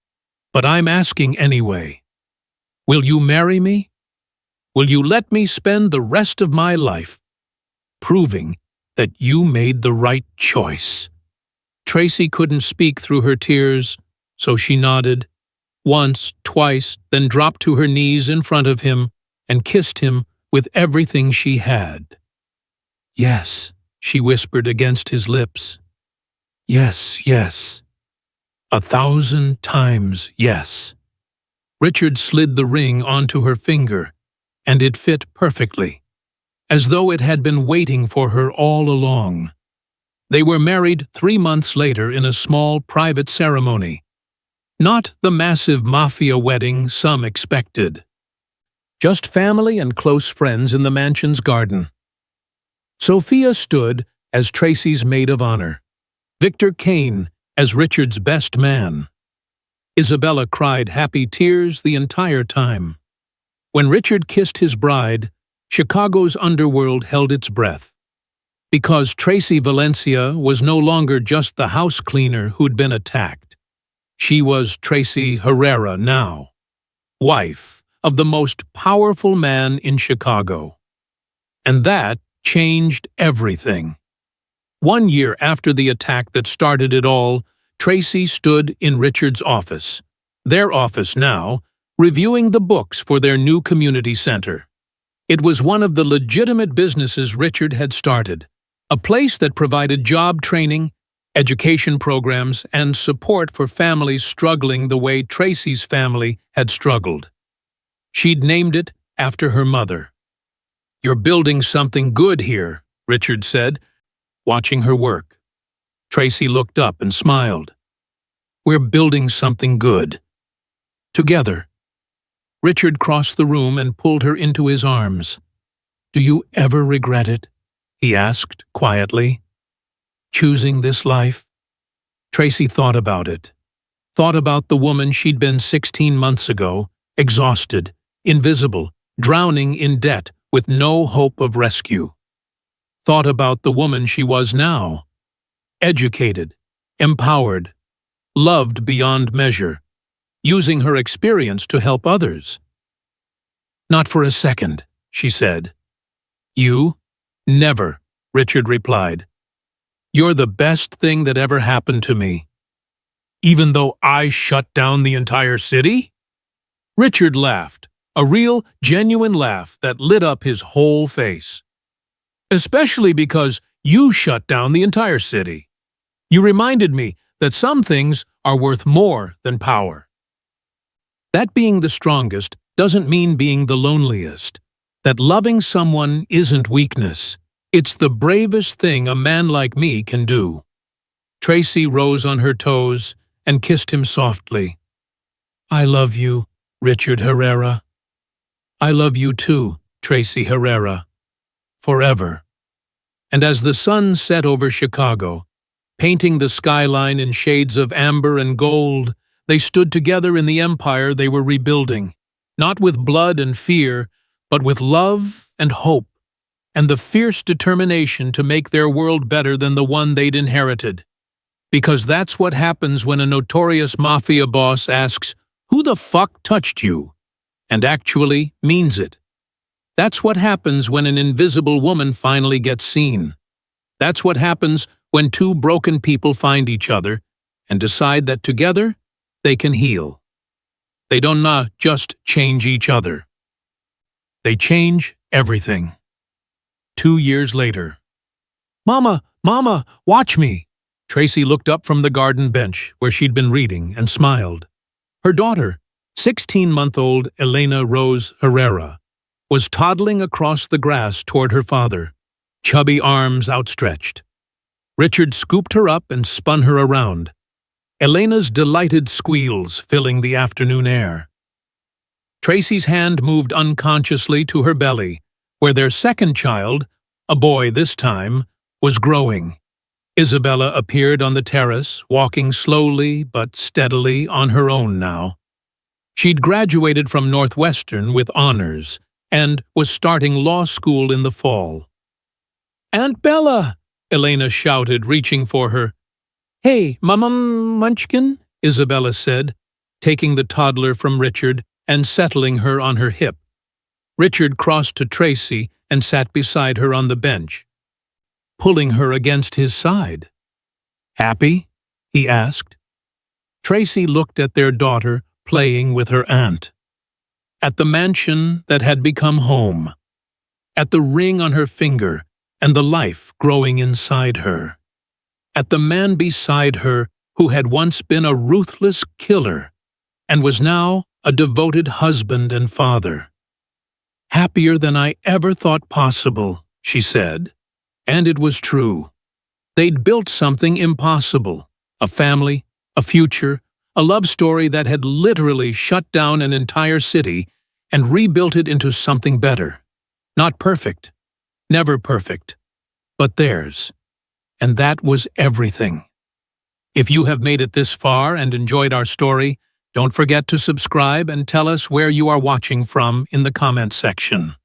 But I'm asking anyway. Will you marry me? Will you let me spend the rest of my life proving that you made the right choice?" Tracy couldn't speak through her tears, so she nodded, once, twice, then dropped to her knees in front of him and kissed him with everything she had. "Yes," she whispered against his lips. "Yes, yes. 1,000 times yes." Richard slid the ring onto her finger, and it fit perfectly, as though it had been waiting for her all along. They were married 3 months later in a small private ceremony. Not the massive Mafia wedding some expected. Just family and close friends in the mansion's garden. Sophia stood as Tracy's maid of honor. Victor Kane as Richard's best man. Isabella cried happy tears the entire time. When Richard kissed his bride, Chicago's underworld held its breath. Because Tracy Valencia was no longer just the house cleaner who'd been attacked. She was Tracy Herrera now, wife of the most powerful man in Chicago. And that changed everything. 1 year after the attack that started it all, Tracy stood in Richard's office, their office now, reviewing the books for their new community center. It was one of the legitimate businesses Richard had started, a place that provided job training, education programs, and support for families struggling the way Tracy's family had struggled. She'd named it after her mother. "You're building something good here," Richard said, watching her work. Tracy looked up and smiled. "We're building something good. Together." Richard crossed the room and pulled her into his arms. "Do you ever regret it?" he asked quietly. "Choosing this life?" Tracy thought about it. Thought about the woman she'd been 16 months ago, exhausted, invisible, drowning in debt with no hope of rescue. Thought about the woman she was now, educated, empowered, loved beyond measure, using her experience to help others. "Not for a second," she said. "You? Never," Richard replied. "You're the best thing that ever happened to me." "Even though I shut down the entire city?" Richard laughed, a real, genuine laugh that lit up his whole face. "Especially because you shut down the entire city. You reminded me that some things are worth more than power. That being the strongest doesn't mean being the loneliest. That loving someone isn't weakness. It's the bravest thing a man like me can do." Tracy rose on her toes and kissed him softly. "I love you, Richard Herrera." "I love you too, Tracy Herrera. Forever." And as the sun set over Chicago, painting the skyline in shades of amber and gold, they stood together in the empire they were rebuilding, not with blood and fear, but with love and hope, and the fierce determination to make their world better than the one they'd inherited. Because that's what happens when a notorious mafia boss asks, "Who the fuck touched you?" and actually means it. That's what happens when an invisible woman finally gets seen. That's what happens when two broken people find each other and decide that together they can heal. They don't not just change each other. They change everything. 2 years later. "Mama, Mama, watch me!" Tracy looked up from the garden bench where she'd been reading and smiled. Her daughter, 16-month-old Elena Rose Herrera, was toddling across the grass toward her father, chubby arms outstretched. Richard scooped her up and spun her around, Elena's delighted squeals filling the afternoon air. Tracy's hand moved unconsciously to her belly, where their second child, a boy this time, was growing. Isabella appeared on the terrace, walking slowly but steadily on her own now. She'd graduated from Northwestern with honors and was starting law school in the fall. "Aunt Bella!" Elena shouted, reaching for her. "Hey, Mama Munchkin," Isabella said, taking the toddler from Richard and settling her on her hip. Richard crossed to Tracy and sat beside her on the bench, pulling her against his side. "Happy?" he asked. Tracy looked at their daughter playing with her aunt, at the mansion that had become home, at the ring on her finger and the life growing inside her, at the man beside her who had once been a ruthless killer and was now a devoted husband and father. "Happier than I ever thought possible," she said. And it was true. They'd built something impossible, a family, a future, a love story that had literally shut down an entire city and rebuilt it into something better. Not perfect, never perfect, but theirs. And that was everything. If you have made it this far and enjoyed our story, don't forget to subscribe and tell us where you are watching from in the comment section.